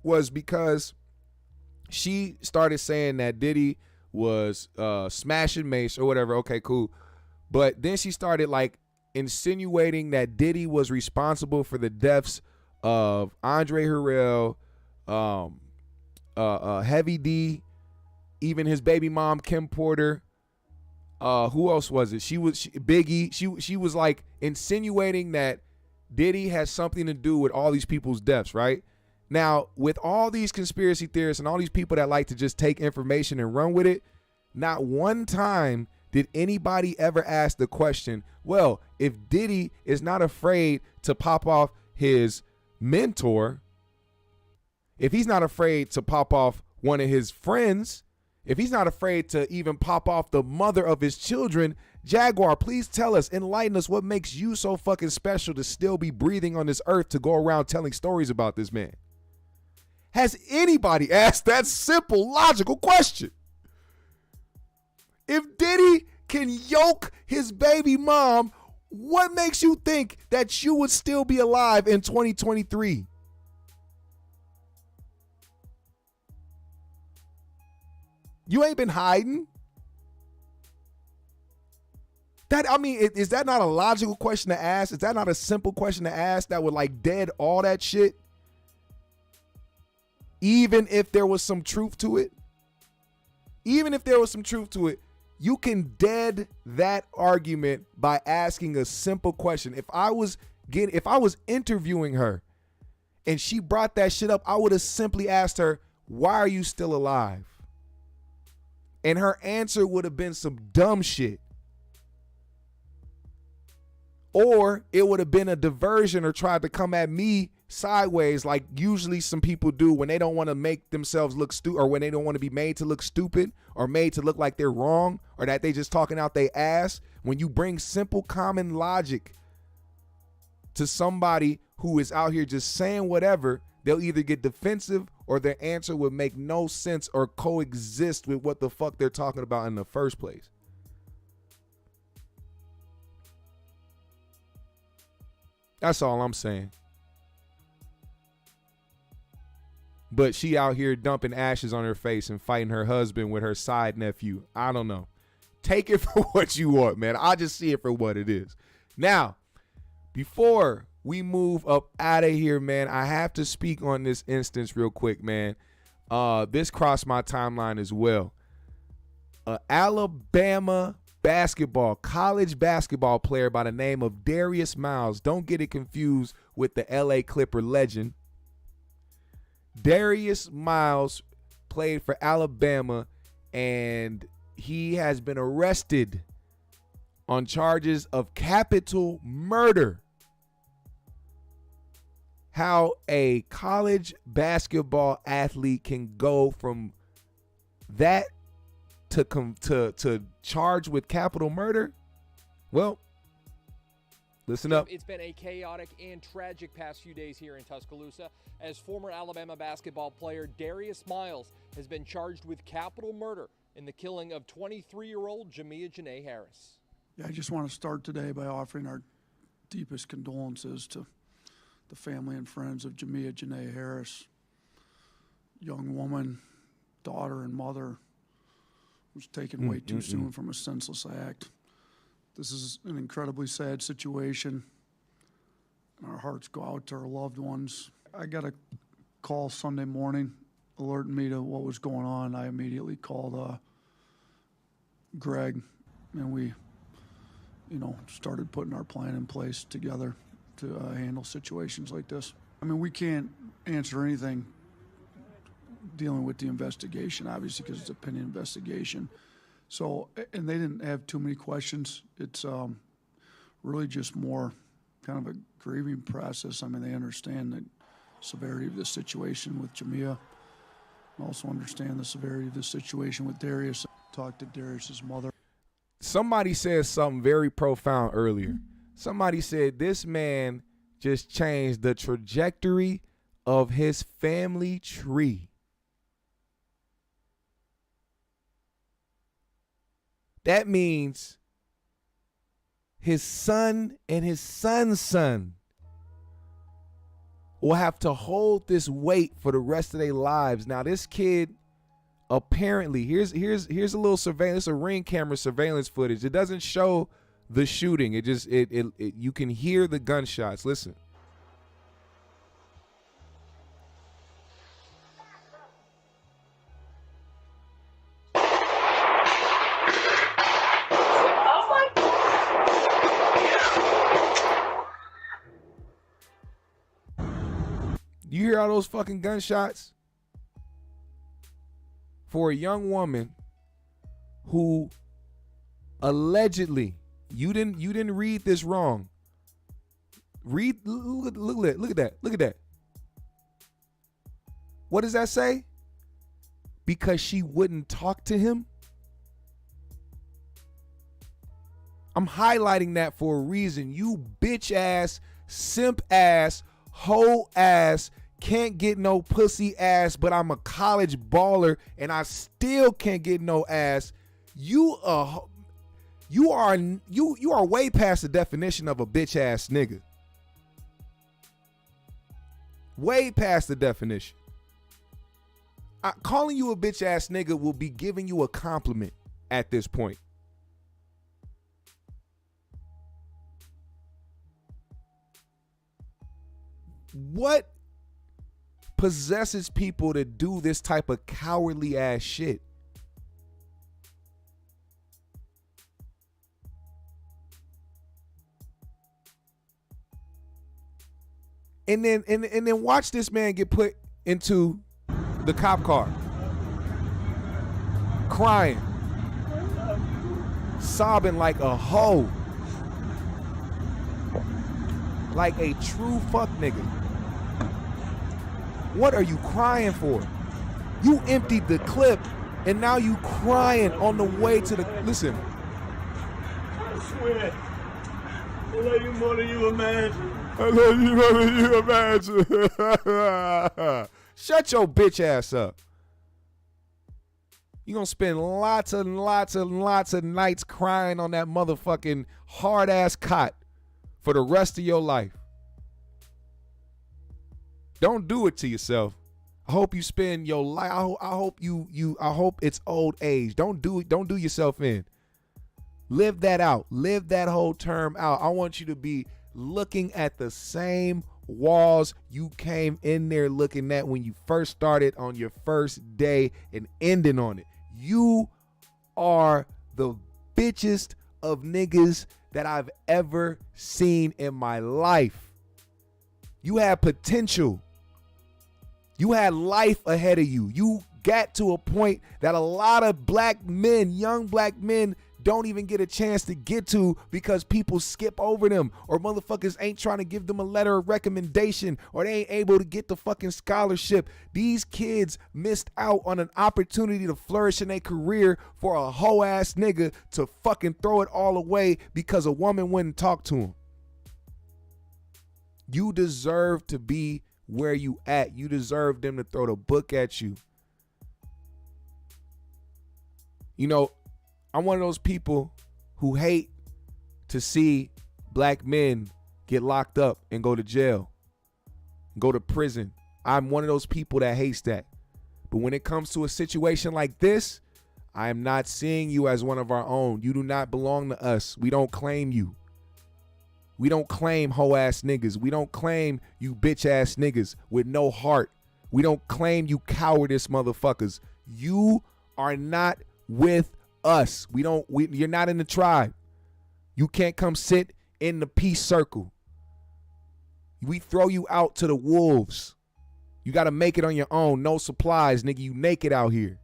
was because she started saying that Diddy was smashing Mace or whatever. Okay, cool. But then she started like insinuating that Diddy was responsible for the deaths of Andre Harrell, Heavy D, even his baby mom Kim Porter. Who else was it? Biggie. She was like insinuating that Diddy has something to do with all these people's deaths, right? Now, with all these conspiracy theorists and all these people that like to just take information and run with it, not one time did anybody ever ask the question, well, if Diddy is not afraid to pop off his mentor, if he's not afraid to pop off one of his friends, if he's not afraid to even pop off the mother of his children, Jaguar, please tell us, enlighten us, what makes you so fucking special to still be breathing on this earth to go around telling stories about this man? Has anybody asked that simple, logical question? If Diddy can yoke his baby mom, what makes you think that you would still be alive in 2023? You ain't been hiding. Is that not a logical question to ask? Is that not a simple question to ask that would like dead all that shit? Even if there was some truth to it? Even if there was some truth to it, you can dead that argument by asking a simple question. If I was interviewing her and she brought that shit up, I would have simply asked her, why are you still alive? And her answer would have been some dumb shit. Or it would have been a diversion or tried to come at me sideways like usually some people do when they don't want to make themselves look stupid, or when they don't want to be made to look stupid or made to look like they're wrong or that they just talking out their ass. When you bring simple common logic to somebody who is out here just saying whatever, they'll either get defensive or their answer would make no sense or coexist with what the fuck they're talking about in the first place. That's all I'm saying. But she out here dumping ashes on her face and fighting her husband with her side nephew. I don't know. Take it for what you want, man. I just see it for what it is. Now, before we move up out of here, man, I have to speak on this instance real quick, man. This crossed my timeline as well. Alabama college basketball player by the name of Darius Miles. Don't get it confused with the LA Clipper legend. Darius Miles played for Alabama, and he has been arrested on charges of capital murder. How a college basketball athlete can go from that to charge with capital murder? Well, Listen up. It's been a chaotic and tragic past few days here in Tuscaloosa as former Alabama basketball player Darius Miles has been charged with capital murder in the killing of 23-year-old Jamia Janae Harris. Yeah, I just want to start today by offering our deepest condolences to the family and friends of Jamia Janae Harris, young woman, daughter and mother, was taken way too soon from a senseless act. This is an incredibly sad situation, and our hearts go out to our loved ones. I got a call Sunday morning alerting me to what was going on. I immediately called Greg, and we, started putting our plan in place together to handle situations like this. I mean, we can't answer anything dealing with the investigation, obviously, because it's a pending investigation. So, and they didn't have too many questions. It's really just more kind of a grieving process. I mean, they understand the severity of the situation with Jamia. Also understand the severity of the situation with Darius. Talked to Darius's mother. Somebody said something very profound earlier. Somebody said this man just changed the trajectory of his family tree. That means his son and his son's son will have to hold this weight for the rest of their lives. Now, this kid apparently, here's a little surveillance, a ring camera surveillance footage. It doesn't show the shooting. It just you can hear the gunshots. Listen. You hear all those fucking gunshots? For a young woman who allegedly, you didn't read this wrong. Look at that. What does that say? Because she wouldn't talk to him? I'm highlighting that for a reason. You bitch ass, simp ass, hoe ass, can't get no pussy ass, but I'm a college baller and I still can't get no ass. You are way past the definition of a bitch ass nigga. Way past the definition. Calling you a bitch ass nigga will be giving you a compliment at this point. What possesses people to do this type of cowardly ass shit? And then watch this man get put into the cop car, crying, sobbing like a hoe, like a true fuck nigga. What are you crying for? You emptied the clip and now you crying on the way to the, listen. I swear, I love you more than you imagine. I love you more than you imagine. Shut your bitch ass up. You gonna spend lots and lots and lots of nights crying on that motherfucking hard ass cot for the rest of your life. Don't do it to yourself. I hope you spend your life. I hope it's old age. Don't do yourself in. Live that out. Live that whole term out. I want you to be looking at the same walls you came in there looking at when you first started on your first day and ending on it. You are the bitchest of niggas that I've ever seen in my life. You had potential. You had life ahead of you. You got to a point that a lot of black men, young black men, don't even get a chance to get to because people skip over them, or motherfuckers ain't trying to give them a letter of recommendation, or they ain't able to get the fucking scholarship. These kids missed out on an opportunity to flourish in their career for a hoe ass nigga to fucking throw it all away because a woman wouldn't talk to him. You deserve to be where you at. You deserve them to throw the book at you. You know, I'm one of those people who hate to see black men get locked up and go to jail, go to prison. I'm one of those people that hates that. But when it comes to a situation like this, I am not seeing you as one of our own. You do not belong to us. We don't claim you. We don't claim hoe ass niggas. We don't claim you bitch ass niggas with no heart. We don't claim you cowardice motherfuckers. You are not with us. You're not in the tribe. You can't come sit in the peace circle. We throw you out to the wolves. You got to make it on your own. No supplies, nigga. You naked out here.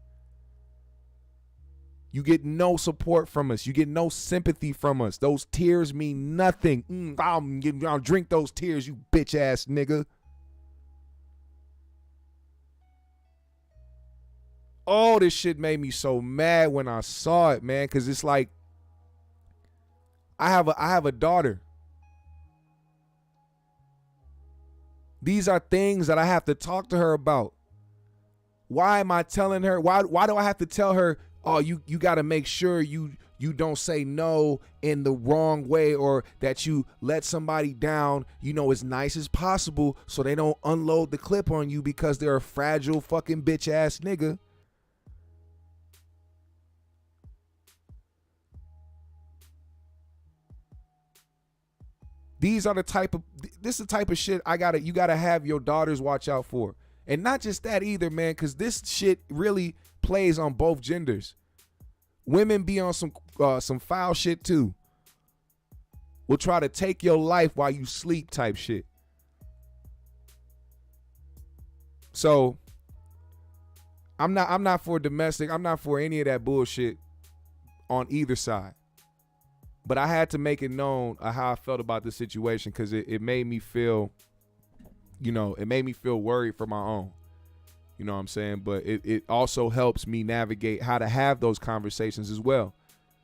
You get no support from us. You get no sympathy from us. Those tears mean nothing. I'll drink those tears, you bitch ass nigga. Oh, this shit made me so mad when I saw it, man, because it's like I have a daughter. These are things that I have to talk to her about. Why am I telling her? Why do I have to tell her, oh, you got to make sure you don't say no in the wrong way, or that you let somebody down, as nice as possible so they don't unload the clip on you because they're a fragile fucking bitch ass nigga. This is the type of shit you gotta have your daughters watch out for. And not just that either, man, because this shit really plays on both genders. Women be on some foul shit too. Will try to take your life while you sleep type shit. So I'm not for domestic. I'm not for any of that bullshit on either side. But I had to make it known how I felt about the situation, because it made me feel, it made me feel worried for my own. You know what I'm saying? But it also helps me navigate how to have those conversations as well.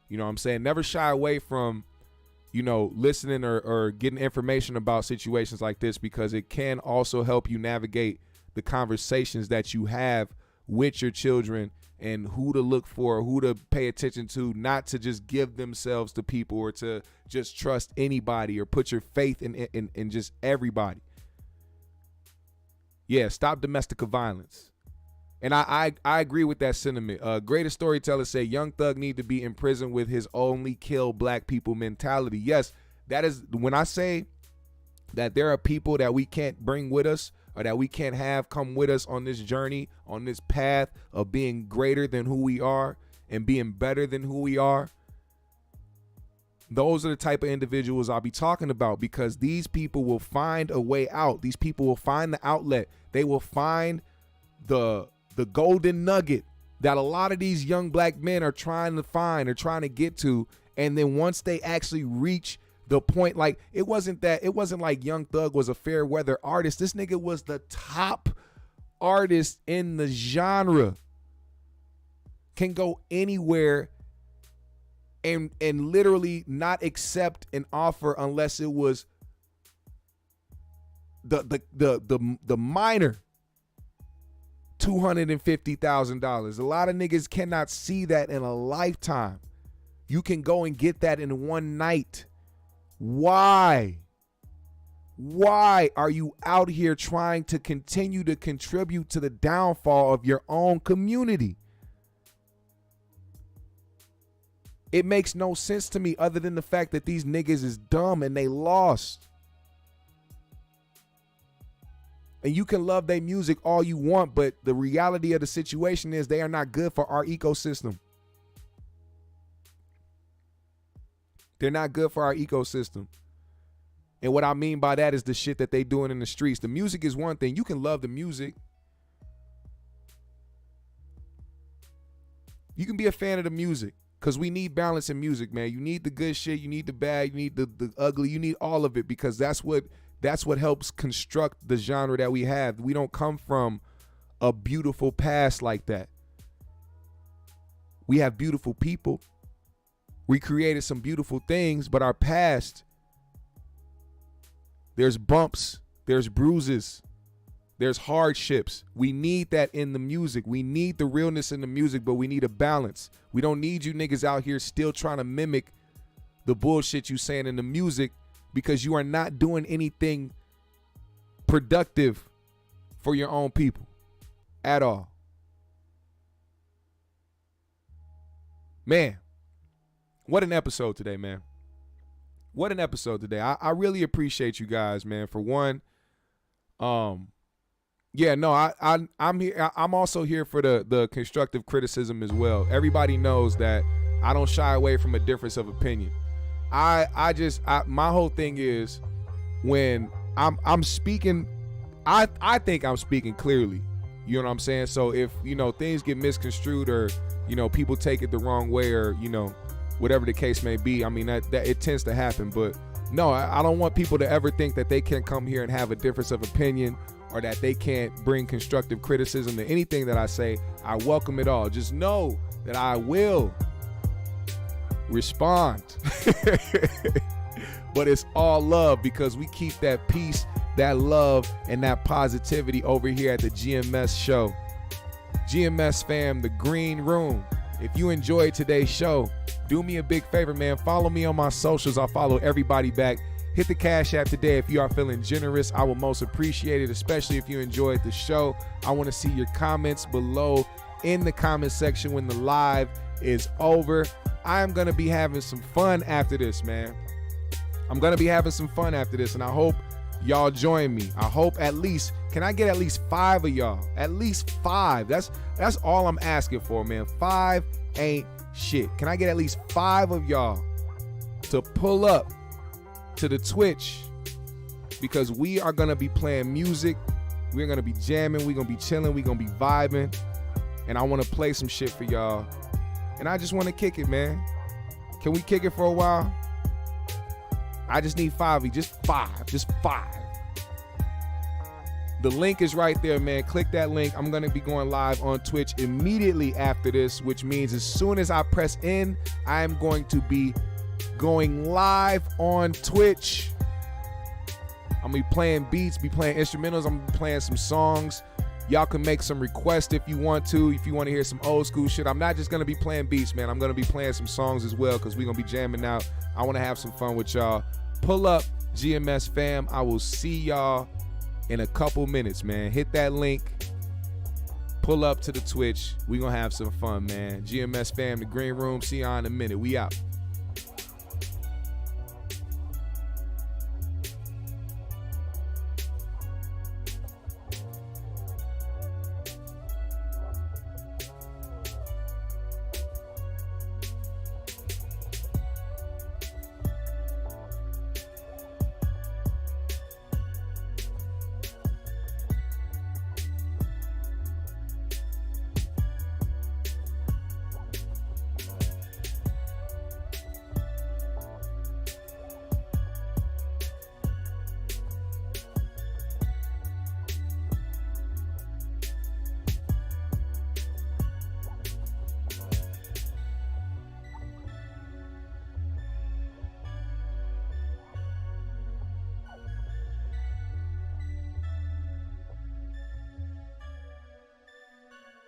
You know what I'm saying? Never shy away from, listening or getting information about situations like this, because it can also help you navigate the conversations that you have with your children, and who to look for, who to pay attention to, not to just give themselves to people or to just trust anybody or put your faith in just everybody. Yeah, stop domestic violence. And I agree with that sentiment. Greatest storyteller say Young Thug need to be in prison with his only kill black people mentality. Yes, that is when I say that there are people that we can't bring with us, or that we can't have come with us on this journey, on this path of being greater than who we are and being better than who we are. Those are the type of individuals I'll be talking about, because these people will find a way out. These people will find the outlet. They will find the golden nugget that a lot of these young black men are trying to find or trying to get to. And then once they actually reach the point, like it wasn't like Young Thug was a fair weather artist. This nigga was the top artist in the genre. Can go anywhere and literally not accept an offer unless it was the minor $250,000. A lot of niggas cannot see that in a lifetime. You can go and get that in one night. Why are you out here trying to continue to contribute to the downfall of your own community? It makes no sense to me, other than the fact that these niggas is dumb and they lost. And you can love their music all you want, but the reality of the situation is they are not good for our ecosystem. They're not good for our ecosystem. And what I mean by that is the shit that they doing in the streets. The music is one thing. You can love the music. You can be a fan of the music, because we need balance in music, man. You need the good shit. You need the bad. You need the ugly. You need all of it, because that's what helps construct the genre that we have. We don't come from a beautiful past like that. We have beautiful people. We created some beautiful things, but our past There's bumps. There's bruises. There's hardships. We need that in the music. We need the realness in the music, but we need a balance. We don't need you niggas out here still trying to mimic the bullshit you saying in the music, because you are not doing anything productive for your own people at all. Man, what an episode today, man. What an episode today. I really appreciate you guys, man. For one, yeah, no, I'm here. I'm also here for the constructive criticism as well. Everybody knows that I don't shy away from a difference of opinion. My whole thing is when I'm speaking, I think I'm speaking clearly. You know what I'm saying? So if, things get misconstrued or, people take it the wrong way or, whatever the case may be, I mean, that it tends to happen. But no, I don't want people to ever think that they can come here and have a difference of opinion or that they can't bring constructive criticism to anything that I say. I welcome it all. Just know that I will respond. But it's all love, because we keep that peace, that love, and that positivity over here at the GMS show. GMS fam, the green room. If you enjoyed today's show, do me a big favor, man. Follow me on my socials. I'll follow everybody back. Hit the Cash App today if you are feeling generous. I will most appreciate it, especially if you enjoyed the show. I want to see your comments below in the comment section when the live is over. I am going to be having some fun after this, man. I'm going to be having some fun after this, and I hope y'all join me. I hope can I get at least 5 of y'all? At least 5. That's all I'm asking for, man. 5 ain't shit. Can I get at least 5 of y'all to pull up to the Twitch? Because we are going to be playing music. We're going to be jamming. We're going to be chilling. We're going to be vibing. And I want to play some shit for y'all. And I just want to kick it, man. Can we kick it for a while? I just need 5 of you. Just 5. Just 5. The link is right there, man. Click that link. I'm going to be going live on Twitch immediately after this, which means as soon as I press in, I am going to be going live on Twitch. I'm going to be playing beats, be playing instrumentals. I'm going to be playing some songs. Y'all can make some requests if you want to. If you want to hear some old school shit. I'm not just going to be playing beats, man. I'm going to be playing some songs as well, because we're going to be jamming out. I want to have some fun with y'all. Pull up, GMS fam. I will see y'all in a couple minutes, man. Hit that link. Pull up to the Twitch. We're going to have some fun, man. GMS fam, the green room. See y'all in a minute. We out.